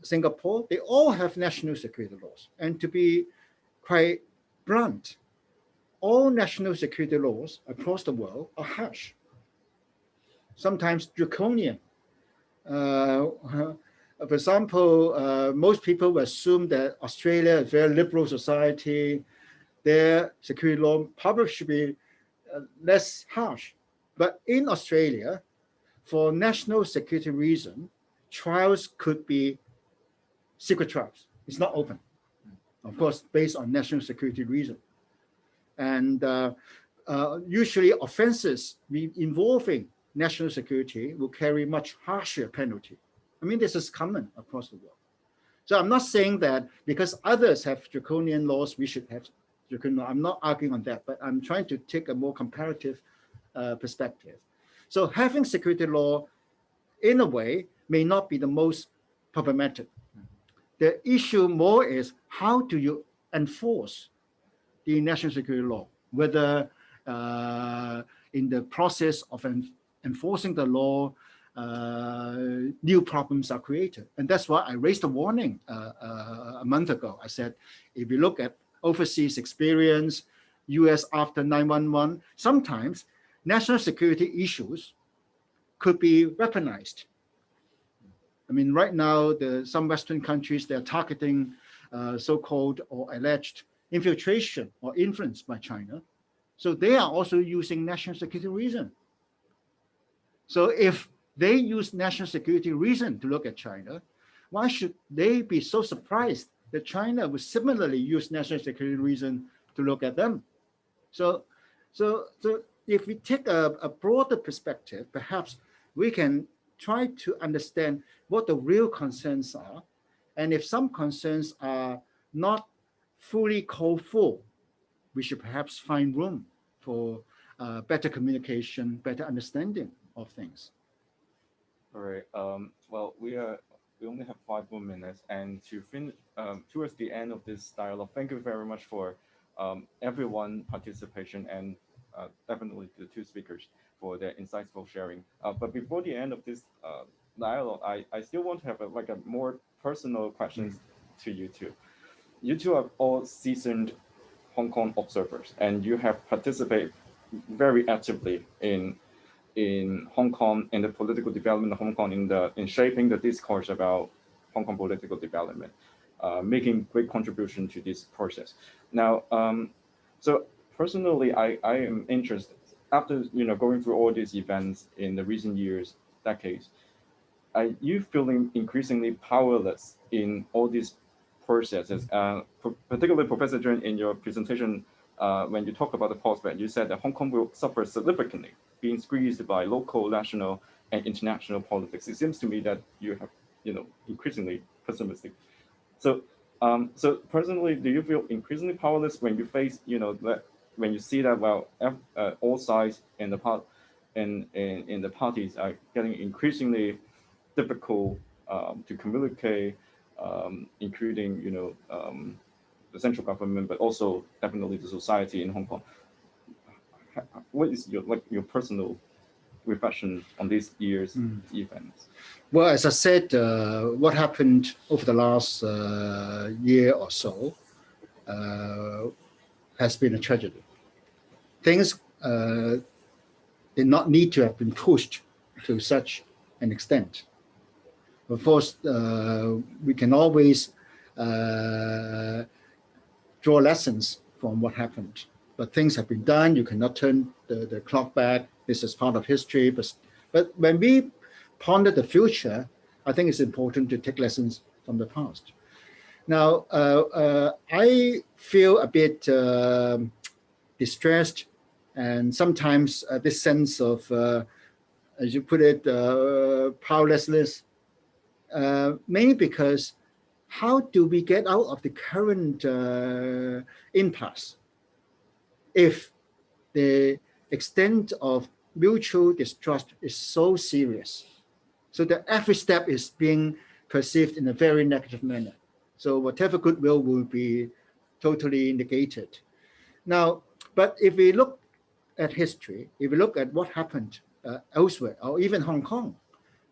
Singapore, they all have national security laws. And to be quite blunt, all national security laws across the world are harsh, sometimes draconian. For example, most people will assume that Australia is a very liberal society. Their security law probably should be less harsh. But in Australia, for national security reason, trials could be secret trials. It's not open, of course, based on national security reason. And usually offenses involving national security will carry much harsher penalty. I mean, this is common across the world. So I'm not saying that because others have draconian laws, we should have draconian law. I'm not arguing on that, but I'm trying to take a more comparative perspective. So having security law, in a way, may not be the most problematic. The issue more is how do you enforce the national security law, whether in the process of enforcing the law, new problems are created. And that's why I raised a warning a month ago. I said, if you look at overseas experience, US after 9/11, sometimes national security issues could be weaponized. I mean, right now, some Western countries, they're targeting so-called or alleged infiltration or influence by China. So they are also using national security reason. So if they use national security reason to look at China, why should they be so surprised that China would similarly use national security reason to look at them? So if we take a broader perspective, perhaps we can try to understand what the real concerns are. And if some concerns are not fully called for, we should perhaps find room for better communication, better understanding of things. All right. Well, we only have 5 more minutes, and to finish towards the end of this dialogue, thank you very much for everyone participation, and definitely the 2 speakers for their insightful sharing. But before the end of this dialogue, I still want to have a more personal questions to you two. You two are all seasoned Hong Kong observers, and you have participated very actively in Hong Kong, in the political development of Hong Kong, in shaping the discourse about Hong Kong political development, making great contribution to this process. Now, so personally, I am interested, after going through all these events in the recent years, decades, are you feeling increasingly powerless in all these processes? Particularly, Professor Cheung, in your presentation, when you talk about the prospect, you said that Hong Kong will suffer significantly, being squeezed by local, national, and international politics. It seems to me that you have, increasingly pessimistic. So, so personally, do you feel increasingly powerless when you face, when you see that all sides in the parties are getting increasingly difficult to communicate, including, the central government, but also definitely the society in Hong Kong? What is your personal reflection on these year's events? Well, as I said, what happened over the last year or so has been a tragedy. Things did not need to have been pushed to such an extent. Of course, we can always draw lessons from what happened, but things have been done. You cannot turn the clock back. This is part of history. But when we ponder the future, I think it's important to take lessons from the past. Now, I feel a bit distressed, and sometimes this sense of, as you put it, powerlessness, mainly because how do we get out of the current impasse if the extent of mutual distrust is so serious, so that every step is being perceived in a very negative manner? So whatever goodwill will be totally negated. Now, but if we look at history, if we look at what happened elsewhere, or even Hong Kong,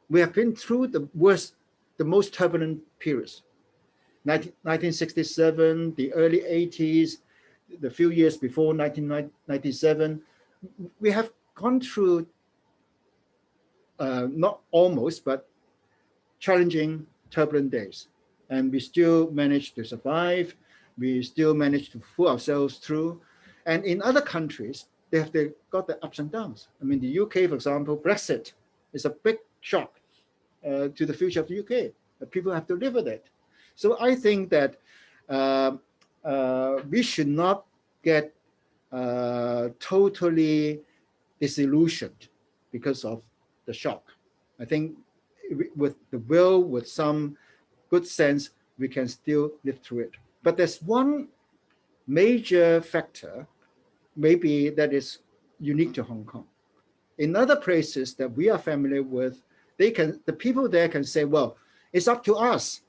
we have been through the most turbulent periods. 1967, the early 80s, the few years before 1997, we have gone through not almost, but challenging, turbulent days. And we still managed to survive. We still managed to pull ourselves through. And in other countries, they got the ups and downs. I mean, the UK, for example, Brexit is a big shock to the future of the UK. People have to live with it. So I think that we should not get totally disillusioned because of the shock. I think with the will, with some good sense, we can still live through it. But there's one major factor, maybe that is unique to Hong Kong. In other places that we are familiar with, the people there can say, well, it's up to us.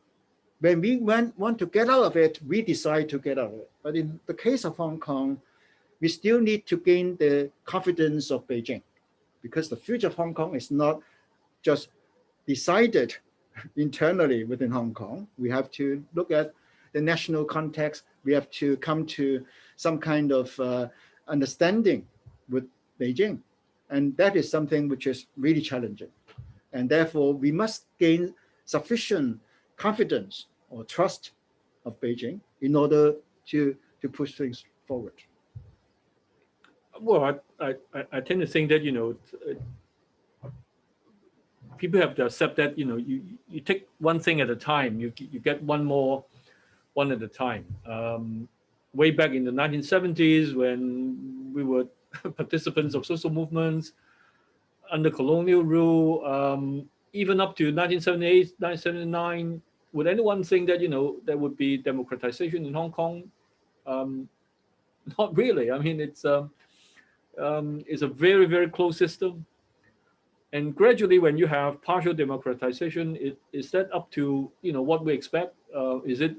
When we want to get out of it, we decide to get out of it. But in the case of Hong Kong, we still need to gain the confidence of Beijing, because the future of Hong Kong is not just decided internally within Hong Kong. We have to look at the national context. We have to come to some kind of understanding with Beijing. And that is something which is really challenging. And therefore, we must gain sufficient confidence or trust of Beijing in order to push things forward. Well, I tend to think that, people have to accept that, you take one thing at a time, you get one at a time. Way back in the 1970s, when we were participants of social movements under colonial rule, even up to 1978, 1979, would anyone think that, there would be democratization in Hong Kong? Not really. I mean, it's a very, very closed system. And gradually, when you have partial democratization, is that up to, what we expect? Is it,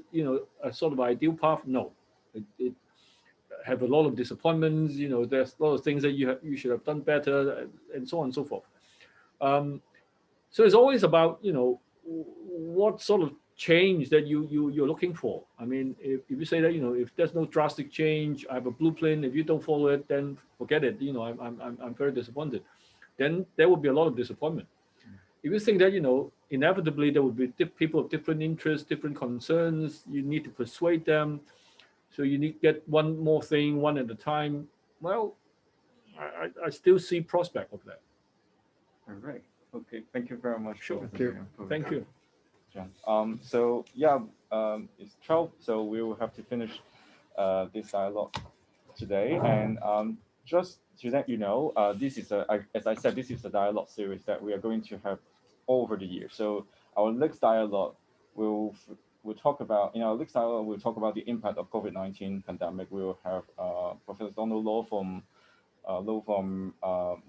a sort of ideal path? No. It have a lot of disappointments. There's a lot of things that you should have done better, and so on and so forth. So it's always about, what sort of change that you're looking for. I mean, if you say that, if there's no drastic change, I have a blueprint. If you don't follow it, then forget it. I'm very disappointed. Then there will be a lot of disappointment. If you think that, inevitably there will be people of different interests, different concerns, you need to persuade them. So you need to get one more thing, one at a time. Well, I still see prospect of that. All right. Okay. Thank you very much. Sure. Thank you. John. So yeah, it's 12. So we will have to finish this dialogue today. And just to let you know, this is as I said, this is a dialogue series that we are going to have over the year. So our next dialogue we'll talk about, in our next dialogue, we'll talk about the impact of COVID-19 pandemic. We will have Professor Donald Law from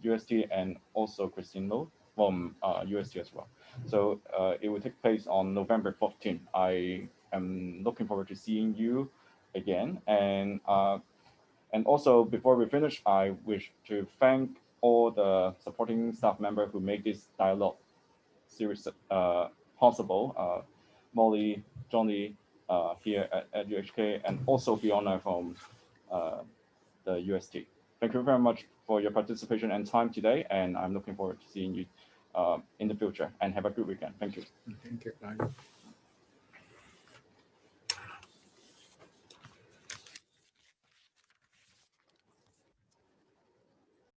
UST, and also Christine Low from UST as well. So it will take place on November 14th. I am looking forward to seeing you again. And also, before we finish, I wish to thank all the supporting staff members who made this dialogue series possible. Molly, Johnny here at EdUHK, and also Fiona from the UST. Thank you very much for your participation and time today, and I'm looking forward to seeing you in the future, and have a good weekend. Thank you. Thank you. Bye.